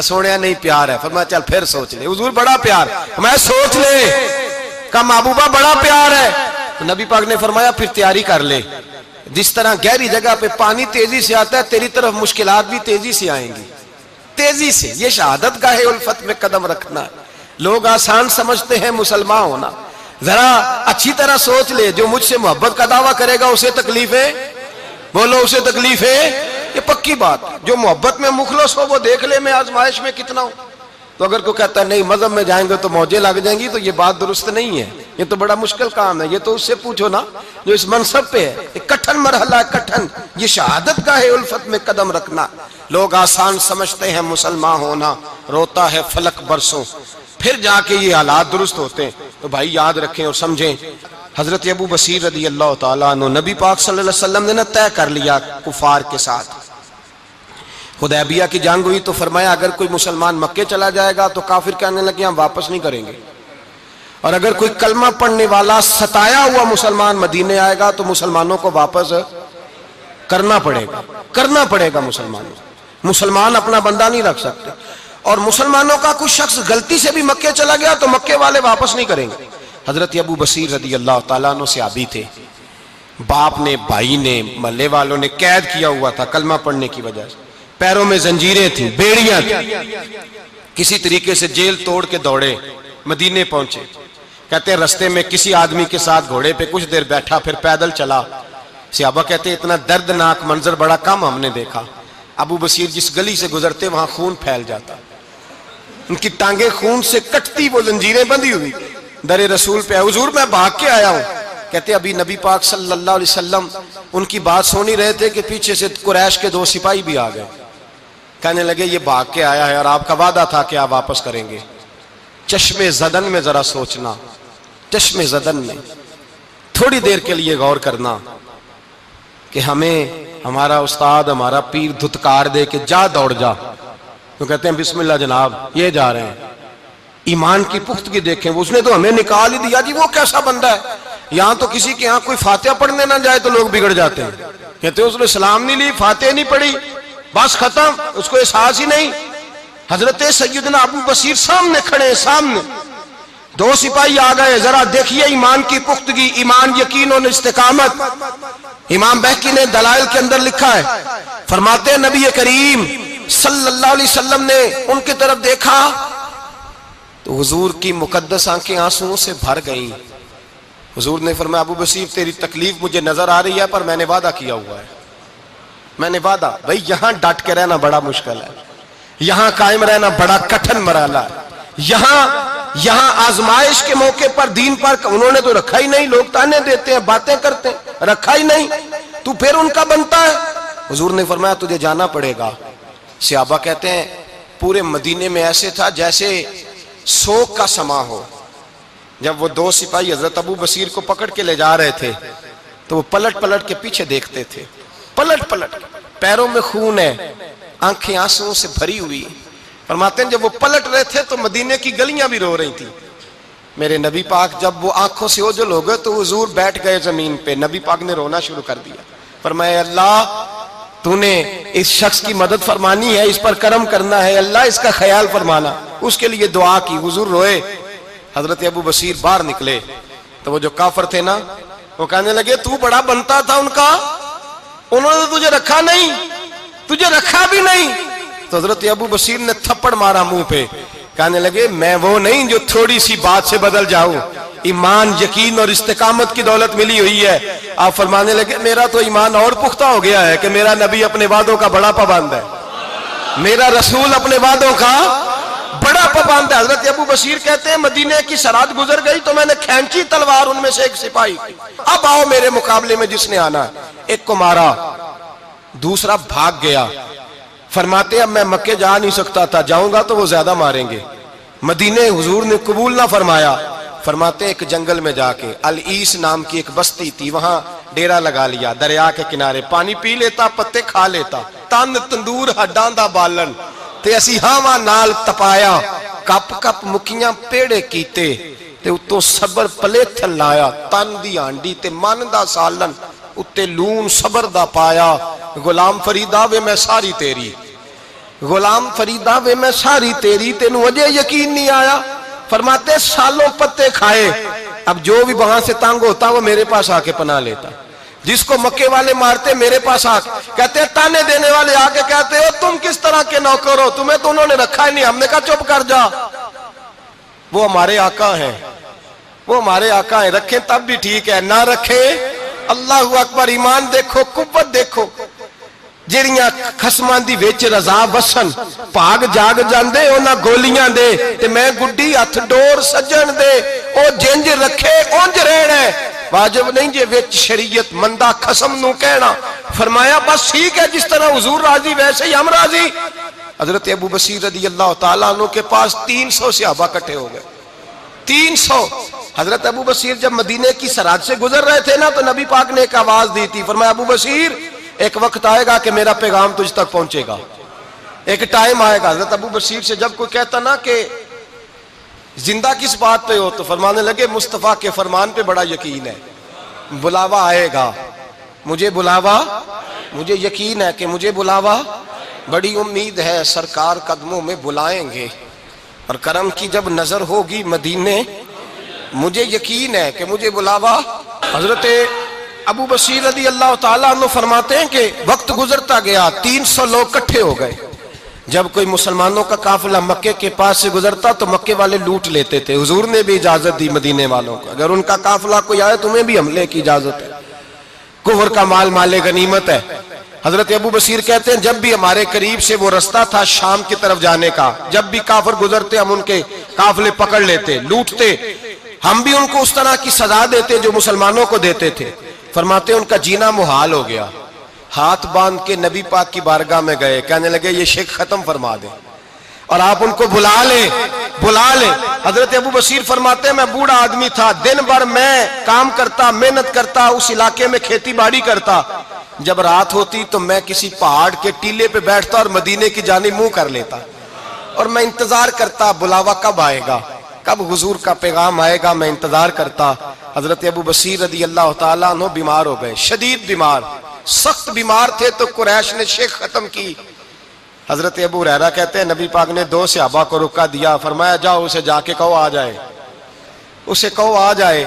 سوڑیا نہیں پیار ہے، فرمایا چل پھر سوچ لے۔ حضور بڑا پیار، میں سوچ لے۔ کہا محبوبہ بڑا پیار ہے، تو نبی پاک نے فرمایا پھر تیاری کر لے، جس طرح گہری جگہ پہ پانی تیزی سے آتا ہے تیری طرف مشکلات بھی تیزی سے آئیں گی، تیزی سے۔ یہ شہادت گاہ الفت میں قدم رکھنا، لوگ آسان سمجھتے ہیں مسلمان ہونا، ذرا اچھی طرح سوچ لے، جو مجھ سے محبت کا دعویٰ کرے گا اسے تکلیف ہے، بولو اسے تکلیف ہے، یہ پکی بات۔ جو محبت میں مخلص ہو وہ دیکھ لے میں آزمائش میں کتنا ہوں۔ تو اگر کوئی کہتا ہے نہیں مذہب میں جائیں گے تو موجیں لگ جائیں گی، تو یہ بات درست نہیں ہے، یہ تو بڑا مشکل کام ہے۔ یہ تو اس سے پوچھو نا جو اس منصب پہ ہے، یہ کٹھن مرحلہ ہے، کٹھن۔ یہ شہادت گاہ الفت میں قدم رکھنا، لوگ آسان سمجھتے ہیں مسلمان ہونا، روتا ہے فلک برسوں، پھر جا کے یہ حالات درست ہوتے ہیں۔ تو بھائی یاد رکھیں اور سمجھیں، حضرت ابو بصیر رضی اللہ تعالیٰ عنہ، نبی پاک صلی اللہ علیہ وسلم نے طے کر لیا کفار کے ساتھ، حدیبیہ کی جنگ ہوئی تو فرمایا اگر کوئی مسلمان مکے چلا جائے گا تو کافر کہنے لگے ہم واپس نہیں کریں گے، اور اگر کوئی کلمہ پڑھنے والا ستایا ہوا مسلمان مدینے آئے گا تو مسلمانوں کو واپس۔ کرنا پڑے گا مسلمان اپنا بندہ نہیں رکھ سکتے. اور مسلمانوں کا کچھ شخص غلطی سے بھی مکے چلا گیا تو مکے والے واپس نہیں کریں گے. حضرت ابو بصیر رضی اللہ تعالیٰ عنہ صحابی تھے. باپ نے، بھائی نے، محلے والوں نے قید کیا ہوا تھا کلمہ پڑھنے کی وجہ سے. پیروں میں زنجیریں تھیں، بیڑیاں تھیں. کسی طریقے سے جیل توڑ کے دوڑے مدینے پہنچے. کہتے ہیں رستے میں کسی آدمی کے ساتھ گھوڑے پہ کچھ دیر بیٹھا، پھر پیدل چلا. صحابہ کہتے ہیں اتنا دردناک منظر بڑا کم ہم نے دیکھا. ابو بصیر جس گلی سے گزرتے وہاں خون پھیل جاتا، ان کی ٹانگیں خون سے کٹتی، وہ زنجیریں بندھی ہوئی. در رسول پہ حضور میں بھاگ کے آیا ہوں. کہتے ابھی نبی پاک صلی اللہ علیہ وسلم ان کی بات سن ہی رہے تھے کہ پیچھے سے قریش کے 2 سپاہی بھی آ گئے. کہنے لگے یہ بھاگ کے آیا ہے اور آپ کا وعدہ تھا کہ آپ واپس کریں گے. چشم زدن میں ذرا سوچنا، چشم زدن میں تھوڑی دیر کے لیے غور کرنا کہ ہمیں ہمارا استاد، ہمارا پیر دھتکار دے کہ جا دوڑ جا، تو کہتے ہیں بسم اللہ جناب یہ جا رہے ہیں. ایمان کی پختگی دیکھیں، اس نے تو ہمیں نکال ہی دیا جی. وہ کیسا بندہ ہے، یہاں تو کسی کے یہاں کوئی فاتحہ پڑھنے نہ جائے تو لوگ بگڑ جاتے ہیں. کہتے ہیں اس نے سلام نہیں لی، فاتحہ نہیں پڑھی، بس ختم، اس کو احساس ہی نہیں. حضرت سیدنا ابو بصیر سامنے کھڑے، سامنے 2 سپاہی آ گئے. ذرا دیکھیے ایمان کی پختگی، ایمان، یقین اور استقامت. امام بہقی نے دلائل کے اندر لکھا ہے، فرماتے ہیں نبی کریم صلی اللہ علیہ وسلم نے ان کی طرف دیکھا تو حضور کی مقدس آنکھیں آنسوؤں سے بھر گئیں. حضور نے فرمایا ابو بصیر تیری تکلیف مجھے نظر آ رہی ہے، پر میں نے وعدہ کیا ہوا ہے. میں نے وعدہ، بھائی یہاں ڈٹ کے رہنا بڑا مشکل ہے، یہاں قائم رہنا بڑا کٹھن مرحلہ ہے. یہاں آزمائش کے موقع پر دین پر انہوں نے تو رکھا ہی نہیں. لوگ تانے دیتے ہیں، باتیں کرتے ہیں، رکھا ہی نہیں، تو پھر ان کا بنتا ہے. حضور نے فرمایا تجھے جانا پڑے گا. صحابہ کہتے ہیں پورے مدینے میں ایسے تھا جیسے سوگ کا سما ہو. جب وہ 2 سپاہی حضرت ابو بصیر کو پکڑ کے لے جا رہے تھے تو وہ پلٹ پلٹ کے پیچھے دیکھتے تھے، پلٹ پلٹ، پیروں میں خون ہے، آنکھیں آنسوؤں سے بھری ہوئی. فرماتے ہیں جب وہ پلٹ رہے تھے تو مدینے کی گلیاں بھی رو رہی تھی. میرے نبی پاک جب وہ آنکھوں سے اوجھل ہو گئے تو حضور بیٹھ گئے زمین پہ. نبی پاک نے رونا شروع کر دیا. فرمایا اللہ تو نے اس شخص کی مدد فرمانی ہے، اس پر کرم کرنا ہے، اللہ اس کا خیال فرمانا. اس کے لیے دعا کی، حضور روئے. حضرت ابو بصیر باہر نکلے تو وہ جو کافر تھے نا وہ کہنے لگے تو بڑا بنتا تھا ان کا، انہوں نے تجھے رکھا نہیں، تجھے رکھا بھی نہیں. تو حضرت ابو بصیر نے تھپڑ مارا منہ پہ. کہنے لگے میں وہ نہیں جو تھوڑی سی بات سے بدل جاؤں. ایمان، یقین اور استقامت کی دولت ملی ہوئی ہے. آپ فرمانے لگے میرا تو ایمان اور پختہ ہو گیا ہے کہ میرا نبی اپنے وعدوں کا بڑا پابند ہے، میرا رسول اپنے وعدوں کا بڑا پابند ہے. حضرت ابو بصیر کہتے ہیں مدینے کی سرحد گزر گئی تو میں نے کھینچی تلوار ان میں سے ایک سپاہی، اب آؤ میرے مقابلے میں جس نے آنا ہے. ایک کو مارا، دوسرا بھاگ گیا. فرماتے اب میں مکے جا نہیں سکتا تھا، جاؤں گا تو وہ زیادہ ماریں گے. مدینے حضور نے قبول نہ فرمایا. فرماتے ایک جنگل میں جا کے العیس نام کی ایک بستی تھی، وہاں ڈیرا لگا لیا. دریا کے کنارے پانی پی لیتا، پتے کھا لیتا. تن تندور ہڈاں دا بالن تے اسی ہاواں نال تپایا. کپ کپ مکیاں پیڑے کیتے تے اتوں صبر پلیتھن لایا. تن دی ہانڈی تے من دا سالن اتے لون صبر دا پایا. غلام فریدا وے میں ساری تیری، غلام فریدا وے میں ساری تیری، تینوں وجہ یقین نہیں آیا. فرماتے سالوں پتے کھائے. اب جو بھی وہاں سے تنگ ہوتا وہ میرے پاس آ کے پناہ لیتا. جس کو مکے والے مارتے میرے پاس آ کے کہتے تانے دینے والے آ کے کہتے ہو تم کس طرح کے نوکر ہو، تمہیں تو انہوں نے رکھا ہی نہیں. ہم نے کہا چپ کر جا، وہ ہمارے آقا ہیں، وہ ہمارے آقا ہیں. رکھیں تب بھی ٹھیک ہے، نہ رکھیں اللہ اکبر. ایمان دیکھو، قوت دیکھو. جڑیاں خصماں دی وچ رضا وسن بھاگ جاگ جاندے انہاں گولیاں دے تے میں گڈی ہتھ ڈور سجن دے. او جنج رکھے اونج رہنا ہے، واجب نہیں جے وچ شریعت مندہ خصم نو کہنا. فرمایا بس ٹھیک ہے، جس طرح حضور راضی ویسے ہی ہم راضی. حضرت ابو بصیر رضی اللہ تعالیٰ عنہ کے پاس 300 صحابہ کٹھے ہو گئے. 300. حضرت ابو بصیر جب مدینے کی سرحد سے گزر رہے تھے نا تو نبی پاک نے ایک آواز دی تھی. فرمایا ابو بصیر ایک وقت آئے گا کہ میرا پیغام تجھ تک پہنچے گا، ایک ٹائم آئے گا. حضرت ابو بصیر سے جب کوئی کہتا نا کہ زندہ کس بات پہ ہو تو فرمانے لگے مصطفیٰ کے فرمان پہ بڑا یقین ہے، بلاوا آئے گا، مجھے بلاوا مجھے یقین ہے کہ مجھے بلاوا، بڑی امید ہے سرکار قدموں میں بلائیں گے، اور کرم کی جب نظر ہوگی مدینے، مجھے یقین ہے کہ مجھے بلاوا۔ حضرت ابو بصیر رضی اللہ تعالیٰ عنہ فرماتے ہیں کہ وقت گزرتا گیا، 300 لوگ اکٹھے ہو گئے۔ جب کوئی مسلمانوں کا قافلہ مکے کے پاس سے گزرتا تو مکے والے لوٹ لیتے تھے۔ حضور نے بھی اجازت دی مدینے والوں کو، اگر ان کا قافلہ کوئی آئے تمہیں بھی حملے کی اجازت ہے، کفر کا مال مال غنیمت ہے۔ حضرت ابو بصیر کہتے ہیں جب بھی ہمارے قریب سے وہ رستہ تھا شام کی طرف جانے کا، جب بھی کافر گزرتے ہم ان کے قافلے پکڑ لیتے، لوٹتے، ہم بھی ان کو اس طرح کی سزا دیتے جو مسلمانوں کو دیتے تھے۔ فرماتے ہیں ان کا جینا محال ہو گیا، ہاتھ باندھ کے نبی پاک کی بارگاہ میں گئے، کہنے لگے یہ شرک ختم فرما دیں اور آپ ان کو بلا لیں، بلا لیں۔ حضرت ابو بصیر فرماتے ہیں میں بوڑھا آدمی تھا، دن بھر میں کام کرتا، محنت کرتا، اس علاقے میں کھیتی باڑی کرتا، جب رات ہوتی تو میں کسی پہاڑ کے ٹیلے پہ بیٹھتا اور مدینے کی جانب منہ کر لیتا، اور میں انتظار کرتا بلاوا کب آئے گا، کب حضور کا پیغام آئے گا، میں انتظار کرتا۔ حضرت ابو بصیر رضی اللہ تعالیٰ عنہ بیمار ہو گئے، شدید بیمار، سخت بیمار تھے، تو قریش نے شیخ ختم کی۔ حضرت ابو ہریرہ کہتے ہیں نبی پاک نے 2 صحابہ کو رکا دیا، فرمایا جاؤ اسے جا کے کہو آ جائے، اسے کہو آ جائے۔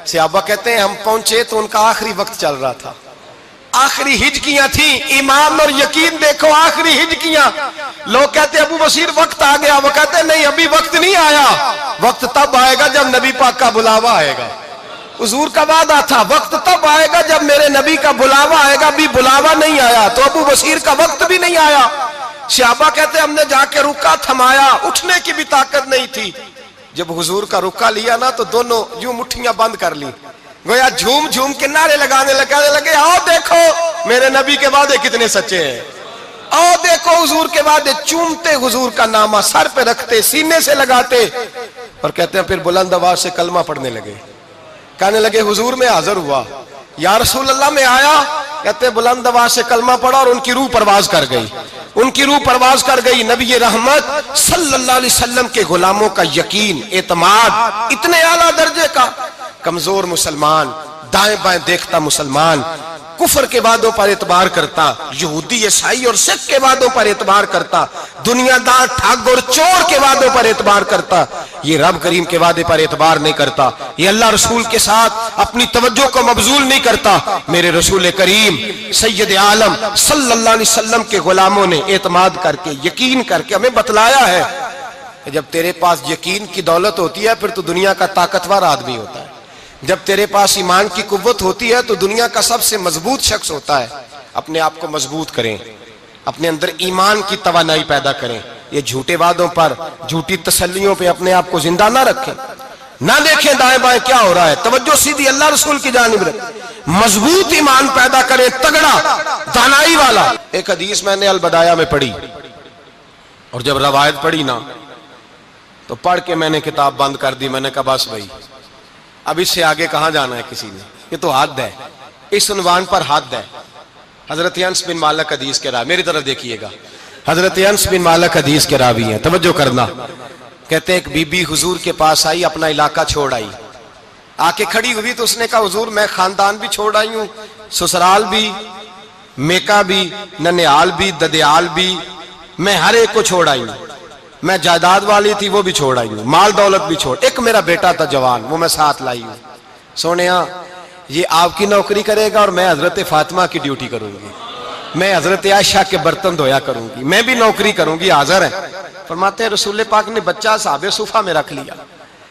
صحابہ کہتے ہیں ہم پہنچے تو ان کا آخری وقت چل رہا تھا، آخری ہجکیاں تھیں، ایمان اور یقین دیکھو، آخری ہجکیاں۔ لوگ کہتے ہیں ابو بصیر وقت آ گیا، وہ کہتے ہیں نہیں ابھی وقت نہیں آیا، وقت تب آئے گا جب نبی پاک کا بلاوا آئے گا۔ حضور کا وعدہ تھا وقت تب آئے گا جب میرے نبی کا بلاوا آئے گا، ابھی بلاوا نہیں آیا، تو ابو بصیر کا وقت بھی نہیں آیا۔ صحابہ کہتے ہیں ہم نے جا کے رکا، تھمایا، اٹھنے کی بھی طاقت نہیں تھی۔ جب حضور کا رکا لیا نا تو دونوں یوں مٹھیاں بند کر لی، گویا جھوم جھوم کے نعرے لگانے لگے آؤ دیکھو میرے نبی کے وعدے کتنے سچے ہیں، آؤ دیکھو حضور کے وعدے، چومتے حضور کا نامہ، سر پہ رکھتے، سینے سے لگاتے، اور کہتے ہیں پھر بلند آواز سے کلمہ پڑھنے لگے، کہنے لگے حضور میں حاضر ہوا، یا رسول اللہ میں آیا، کہتے بلند آواز سے کلمہ پڑھا اور ان کی روح پرواز کر گئی، ان کی روح پرواز کر گئی۔ نبی رحمت صلی اللہ علیہ وسلم کے غلاموں کا یقین، اعتماد اتنے اعلیٰ درجے کا، کمزور مسلمان، دائیں بائیں دیکھتا مسلمان، کفر کے وعدوں پر اعتبار کرتا، یہودی عیسائی اور سکھ کے وعدوں پر اعتبار کرتا، دنیا دار ٹھگ اور چور کے وعدوں پر اعتبار کرتا، یہ رب کریم کے وعدے پر اعتبار نہیں کرتا، یہ اللہ رسول کے ساتھ اپنی توجہ کو مبذول نہیں کرتا۔ میرے رسول کریم سید عالم صلی اللہ علیہ وسلم کے غلاموں نے اعتماد کر کے، یقین کر کے ہمیں بتلایا ہے کہ جب تیرے پاس یقین کی دولت ہوتی ہے پھر تو دنیا کا طاقتور آدمی ہوتا ہے، جب تیرے پاس ایمان کی قوت ہوتی ہے تو دنیا کا سب سے مضبوط شخص ہوتا ہے۔ اپنے آپ کو مضبوط کریں، اپنے اندر ایمان کی توانائی پیدا کریں، یہ جھوٹے وعدوں پر، جھوٹی تسلیوں پہ اپنے آپ کو زندہ نہ رکھیں، نہ دیکھیں دائیں بائیں کیا ہو رہا ہے، توجہ سیدھی اللہ رسول کی جانب رکھیں، مضبوط ایمان پیدا کریں، تگڑا دانائی والا۔ ایک حدیث میں نے البدایہ میں پڑھی، اور جب روایت پڑھی نا تو پڑھ کے میں نے کتاب بند کر دی، میں نے کہا بس بھائی اب اس سے آگے کہاں جانا ہے کسی نے، یہ تو حد ہے، اس عنوان پر حد ہے۔ حضرت انس بن مالک حدیث کے راوی، میری طرف دیکھیے گا، حضرت انس بن مالک حدیث کے راوی ہیں، توجہ کرنا۔ کہتے ہیں ایک بی بی حضور کے پاس آئی، اپنا علاقہ چھوڑ آئی، آ کے کھڑی ہوئی تو اس نے کہا حضور میں خاندان بھی چھوڑ آئی ہوں، سسرال بھی، میکا بھی، ننیال بھی، ددیال بھی، میں ہر ایک کو چھوڑ آئی ہوں، میں جائیداد والی تھی وہ بھی چھوڑ آئی ہوں، مال دولت بھی چھوڑ، ایک میرا بیٹا تھا جوان وہ میں ساتھ لائی ہوں۔ سونیا یہ آپ کی نوکری کرے گا اور میں حضرت فاطمہ کی ڈیوٹی کروں گی، میں حضرت عائشہ کے برتن دھویا کروں گی، میں بھی نوکری کروں گی، حاضر ہے۔ فرماتے ہیں رسول پاک نے بچہ اصحاب صفہ میں رکھ لیا،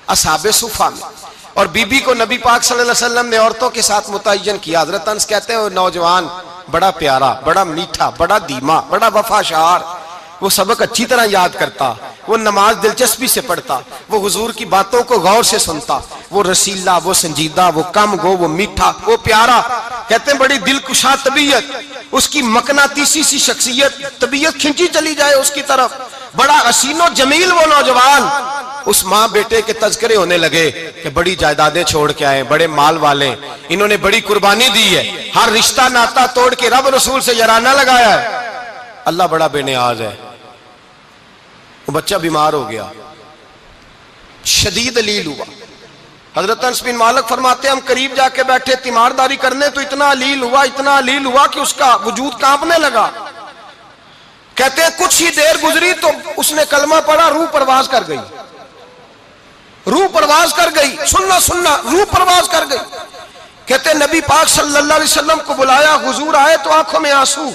اصحاب صفہ میں، اور بی بی کو نبی پاک صلی اللہ علیہ وسلم نے عورتوں کے ساتھ متعین کیا۔ حضرت انس کہتے ہیں وہ نوجوان بڑا پیارا، بڑا میٹھا، بڑا دھیما، بڑا وفاشار، وہ سبق اچھی طرح یاد کرتا، وہ نماز دلچسپی سے پڑھتا، وہ حضور کی باتوں کو غور سے سنتا، وہ رسیلا، وہ سنجیدہ، وہ کم گو، وہ میٹھا، وہ پیارا۔ کہتے ہیں بڑی دل کشا طبیعت، اس کی مقناطیسی سی شخصیت، طبیعت کھنچی چلی جائے اس کی طرف، بڑا حسین و جمیل وہ نوجوان۔ اس ماں بیٹے کے تذکرے ہونے لگے کہ بڑی جائیدادیں چھوڑ کے آئے، بڑے مال والے، انہوں نے بڑی قربانی دی ہے، ہر رشتہ ناتا توڑ کے رب رسول سے یارانہ لگایا ہے، اللہ بڑا بے نیاز ہے۔ وہ بچہ بیمار ہو گیا، شدید علیل ہوا، حضرت انس بن مالک فرماتے ہیں ہم قریب جا کے بیٹھے تیمارداری کرنے تو اتنا علیل ہوا کہ اس کا وجود کانپنے لگا. کہتے ہیں کچھ ہی دیر گزری تو اس نے کلمہ پڑھا, روح پرواز کر گئی, سننا روح پرواز کر گئی. کہتے ہیں نبی پاک صلی اللہ علیہ وسلم کو بلایا, حضور آئے تو آنکھوں میں آنسو.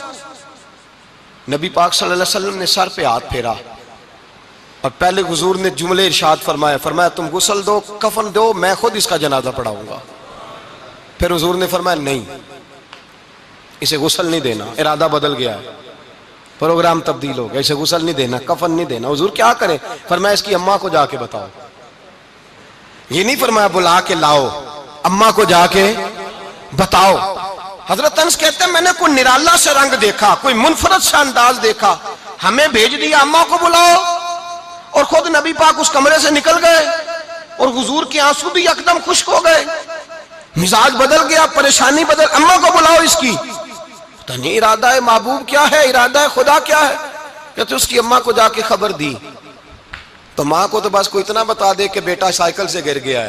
نبی پاک صلی اللہ علیہ وسلم نے سر پہ ہاتھ پھیرا اور پہلے حضور نے جملے ارشاد فرمایا تم غسل دو, کفن دو, میں خود اس کا جنازہ پڑھاؤں گا. پھر حضور نے فرمایا نہیں, اسے غسل نہیں دینا, ارادہ بدل گیا ہے, پروگرام تبدیل ہو گیا, اسے غسل نہیں دینا, کفن نہیں دینا. حضور کیا کرے؟ فرمایا اس کی اماں کو جا کے بتاؤ. یہ نہیں فرمایا بلا کے لاؤ, اماں کو جا کے بتاؤ. حضرت انس کہتے ہیں میں نے کوئی نرالا سے رنگ دیکھا, کوئی منفرد سا انداز دیکھا, ہمیں بھیج دیا اماں کو بلاؤ, اور خود نبی پاک اس کمرے سے نکل گئے اور حضور کے آنسو بھی یکدم خشک ہو گئے, مزاج بدل گیا, پریشانی بدل. اماں کو بلاؤ اس کی. تو نہیں ارادہ ہے محبوب کیا ہے, ارادہ ہے خدا کیا ہے؟ کہتے اس کی اماں کو جا کے خبر دی تو ماں کو تو بس کوئی اتنا بتا دے کہ بیٹا سائیکل سے گر گیا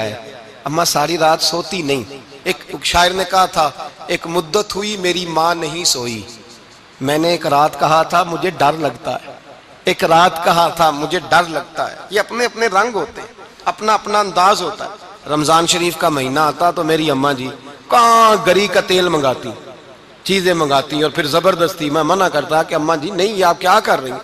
ہے. اماں ساری رات سوتی نہیں. ایک شاعر نے کہا تھا ایک مدت ہوئی میری ماں نہیں سوئی, میں نے ایک رات کہا تھا مجھے ڈر لگتا ہے, ایک رات کہا تھا مجھے ڈر لگتا ہے. یہ اپنے اپنے رنگ ہوتے ہیں, اپنا اپنا انداز ہوتا ہے. رمضان شریف کا مہینہ آتا تو میری اماں جی کہاں گری کا تیل منگاتی, چیزیں منگاتی, اور پھر زبردستی میں منع کرتا کہ اماں جی نہیں, یہ آپ کیا کر رہی ہیں,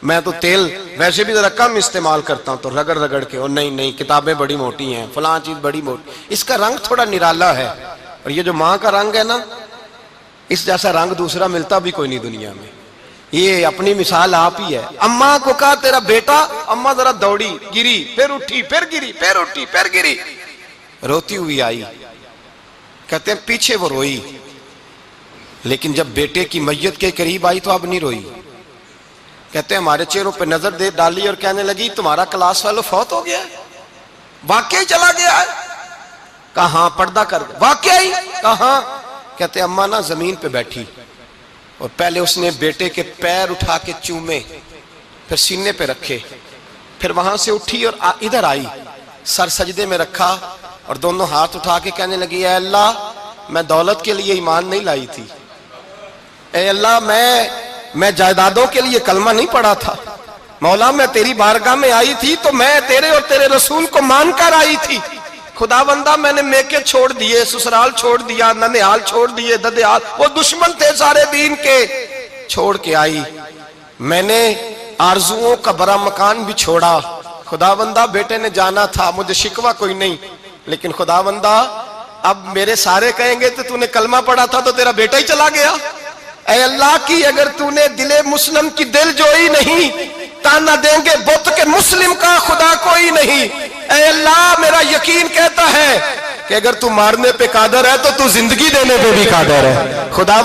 میں تو تیل ویسے بھی ذرا کم استعمال کرتا ہوں, تو رگڑ کے, اور نہیں کتابیں بڑی موٹی ہیں, فلاں چیز بڑی موٹی, اس کا رنگ تھوڑا نرالا ہے. اور یہ جو ماں کا رنگ ہے نا, اس جیسا رنگ دوسرا ملتا بھی کوئی نہیں دنیا میں. یہ اپنی مثال آپ ہی ہے. اماں کو کہا تیرا بیٹا, اماں ذرا دوڑی, گری, پھر اٹھی, پھر گری, پھر اٹھی, پھر گری, روتی ہوئی آئی. کہتے ہیں پیچھے وہ روئی, لیکن جب بیٹے کی میت کے قریب آئی تو اب نہیں روئی. کہتے ہیں ہمارے چہروں پہ نظر دے ڈالی اور کہنے لگی تمہارا کلاس فیلو فوت ہو گیا ہے, واقعی چلا گیا ہے. کہاں پردہ کر گیا, واقعی کہاں؟ کہتے ہیں اماں نا زمین پہ بیٹھی اور پہلے اس نے بیٹے کے پیر اٹھا کے چومے, پھر سینے پہ رکھے, پھر وہاں سے اٹھی اور ادھر آئی, سر سجدے میں رکھا اور دونوں ہاتھ اٹھا کے کہنے لگی اے اللہ میں دولت کے لیے ایمان نہیں لائی تھی, اے اللہ میں جائیدادوں کے لیے کلمہ نہیں پڑھا تھا, مولا میں تیری بارگاہ میں آئی تھی تو میں تیرے اور تیرے رسول کو مان کر آئی تھی. خدا بندہ میں نے میکے چھوڑ دیے, سسرال چھوڑ دیا, ننیال چھوڑ دیے, ددیال, وہ دشمن تھے سارے دین کے, چھوڑ کے آئی. میں نے آرزوؤں کا بڑا مکان بھی چھوڑا. خدا بندہ بیٹے نے جانا تھا, مجھے شکوہ کوئی نہیں, لیکن خدا بندہ اب میرے سارے کہیں گے تو نے کلمہ پڑھا تھا تو تیرا بیٹا ہی چلا گیا. اے اللہ کی اگر تو نے دل مسلم کی دل جوئی نہیں, تانا دیں گے بت کے مسلم کا خدا کوئی نہیں. اے اللہ میرا یقین کہتا ہے کہ اگر تو مارنے پہ قادر ہے تو زندگی دینے پہ بھی قادر ہے. خدا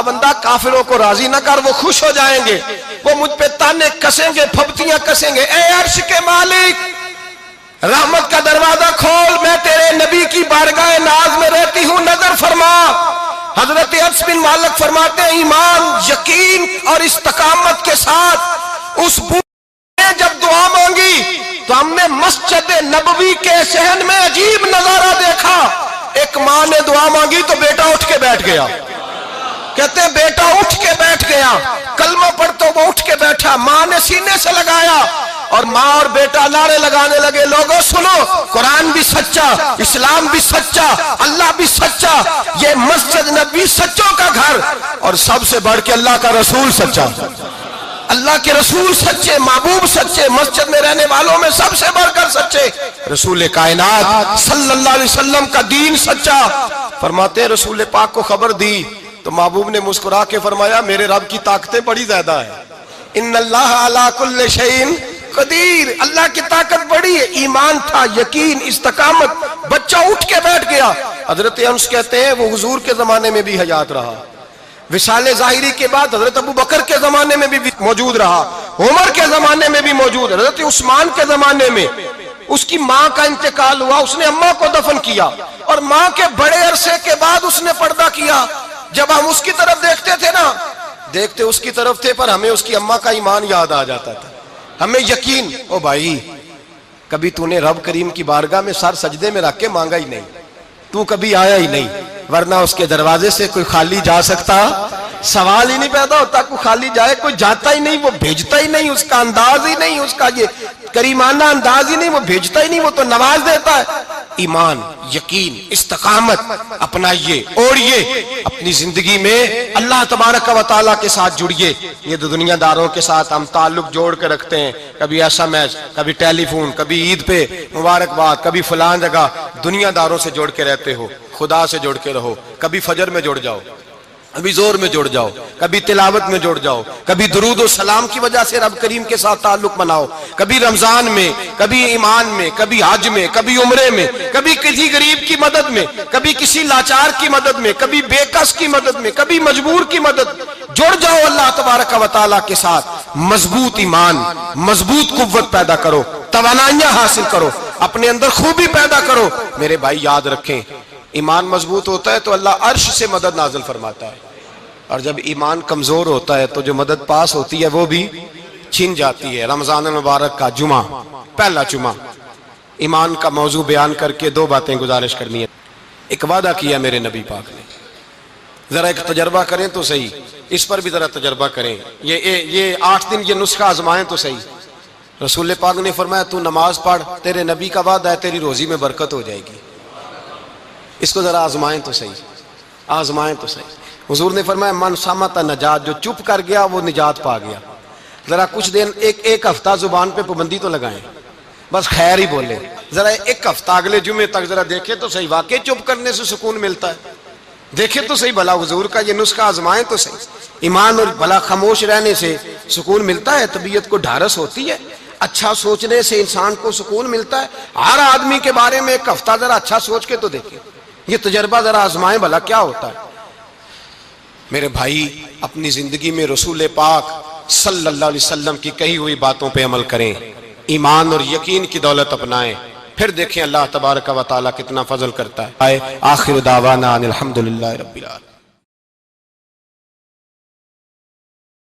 بندہ کافروں کو راضی نہ کر, وہ خوش ہو جائیں گے, وہ مجھ پہ تانے کسیں گے, پھپتیاں کسیں گے. اے عرش کے مالک رحمت کا دروازہ کھول, میں تیرے نبی کی بارگاہ ناز میں رہتی ہوں, نظر فرما. حضرت انس بن مالک فرماتے ہیں ایمان, یقین اور استقامت کے ساتھ اس بوڑھے نے جب دعا مانگی تو ہم نے مسجد نبوی کے صحن میں عجیب نظارہ دیکھا. ایک ماں نے دعا مانگی تو بیٹا اٹھ کے بیٹھ گیا. کہتے ہیں بیٹا اٹھ کے بیٹھ گیا, کلمہ پڑھ تو وہ اٹھ کے بیٹھا, ماں نے سینے سے لگایا اور ماں اور بیٹا نعرے لگانے لگے, لوگوں سنو قرآن بھی سچا, اسلام بھی سچا, اللہ بھی سچا, یہ مسجد نبی سچوں کا گھر, اور سب سے بڑھ کے اللہ کا رسول سچا, اللہ کے رسول سچے, محبوب سچے, مسجد میں رہنے والوں میں سب سے بڑھ کر سچے, رسول کائنات صلی اللہ علیہ وسلم کا دین سچا. فرماتے رسول پاک کو خبر دی تو محبوب نے مسکرا کے فرمایا میرے رب کی طاقتیں بڑی زیادہ ہیں, ان اللہ علی کل شیء قدیر, اللہ کی طاقت بڑی ہے. ایمان تھا, یقین, استقامت, بچہ اٹھ کے بیٹھ گیا. حضرت انس کہتے ہیں وہ حضور کے زمانے میں بھی حیات رہا, وصال ظاہری کے بعد حضرت ابو بکر کے زمانے میں بھی موجود رہا, عمر کے زمانے میں بھی موجود, حضرت عثمان کے زمانے میں اس کی ماں کا انتقال ہوا, اس نے اماں کو دفن کیا اور ماں کے بڑے عرصے کے بعد اس نے پردہ کیا. جب ہم اس کی طرف دیکھتے تھے نا, دیکھتے اس کی طرف تھے پر ہمیں اس کی اماں کا ایمان یاد آ جاتا تھا, ہمیں یقین, او بھائی کبھی تو نے رب کریم کی بارگاہ میں سر سجدے میں رکھ کے مانگا ہی نہیں، تو کبھی آیا ہی نہیں، ورنہ اس کے دروازے سے کوئی خالی جا سکتا؟ سوال ہی نہیں پیدا ہوتا کوئی خالی جائے، کوئی جاتا ہی نہیں، وہ بھیجتا ہی نہیں، اس کا انداز ہی نہیں، اس کا یہ کریمانہ انداز ہی نہیں، وہ بھیجتا ہی نہیں، وہ تو نواز دیتا ہے۔ ایمان، یقین، استقامت اپنائیے، اوڑھیے اپنی زندگی میں، اللہ تبارک و تعالیٰ کے ساتھ جڑیے۔ یہ دنیا داروں کے ساتھ ہم تعلق جوڑ کے رکھتے ہیں، کبھی SMS، کبھی ٹیلی فون، کبھی عید پہ مبارکباد، کبھی فلان جگہ، دنیا داروں سے جوڑ کے رہتے ہو، خدا سے جوڑ کے رہو۔ کبھی فجر میں جڑ جاؤ، کبھی زور میں جڑ جاؤ، کبھی تلاوت میں جڑ جاؤ، کبھی درود و سلام کی وجہ سے رب کریم کے ساتھ تعلق بناؤ، کبھی رمضان میں، کبھی ایمان میں، کبھی حج میں، کبھی عمرے میں، کبھی کسی غریب کی مدد میں، کبھی کسی لاچار کی مدد میں، کبھی بے کس کی مدد میں، کبھی مجبور کی مدد۔ جڑ جاؤ اللہ تبارک و تعالیٰ کے ساتھ، مضبوط ایمان، مضبوط قوت پیدا کرو، توانائیاں حاصل کرو، اپنے اندر خوبی پیدا کرو۔ میرے بھائی یاد رکھیں، ایمان مضبوط ہوتا ہے تو اللہ عرش سے مدد نازل فرماتا ہے، اور جب ایمان کمزور ہوتا ہے تو جو مدد پاس ہوتی ہے وہ بھی چھن جاتی ہے۔ رمضان المبارک کا جمعہ، پہلا جمعہ، ایمان کا موضوع بیان کر کے دو باتیں گزارش کرنی ہے۔ ایک وعدہ کیا میرے نبی پاک نے، ذرا ایک تجربہ کریں تو صحیح، اس پر بھی ذرا تجربہ کریں، یہ 8 دن یہ نسخہ آزمائیں تو صحیح۔ رسول پاک نے فرمایا تو نماز پڑھ، تیرے نبی کا وعدہ ہے تیری روزی میں برکت ہو جائے گی، اس کو ذرا آزمائیں تو صحیح، آزمائیں تو صحیح۔ حضور نے فرمایا من صامت نجات، جو چپ کر گیا وہ نجات پا گیا۔ ذرا کچھ دن ایک ہفتہ زبان پہ پابندی تو لگائیں، بس خیر ہی بولیں، ذرا ایک ہفتہ اگلے جمعے تک ذرا دیکھیں تو صحیح، واقعی چپ کرنے سے سکون ملتا ہے، دیکھیں تو صحیح بھلا حضور کا یہ نسخہ آزمائیں تو صحیح۔ ایمان اور بھلا خاموش رہنے سے سکون ملتا ہے، طبیعت کو ڈھارس ہوتی ہے، اچھا سوچنے سے انسان کو سکون ملتا ہے۔ ہر آدمی کے بارے میں ایک ہفتہ ذرا اچھا سوچ کے تو دیکھیں، یہ تجربہ ذرا آزمائیں بھلا کیا ہوتا ہے۔ میرے بھائی اپنی زندگی میں رسول پاک صلی اللہ علیہ وسلم کی کہی ہوئی باتوں پہ عمل کریں، ایمان اور یقین کی دولت اپنائیں، پھر دیکھیں اللہ تبارک و تعالیٰ کتنا فضل کرتا ہے۔ آخر دعوانا ان الحمدللہ رب العالمین۔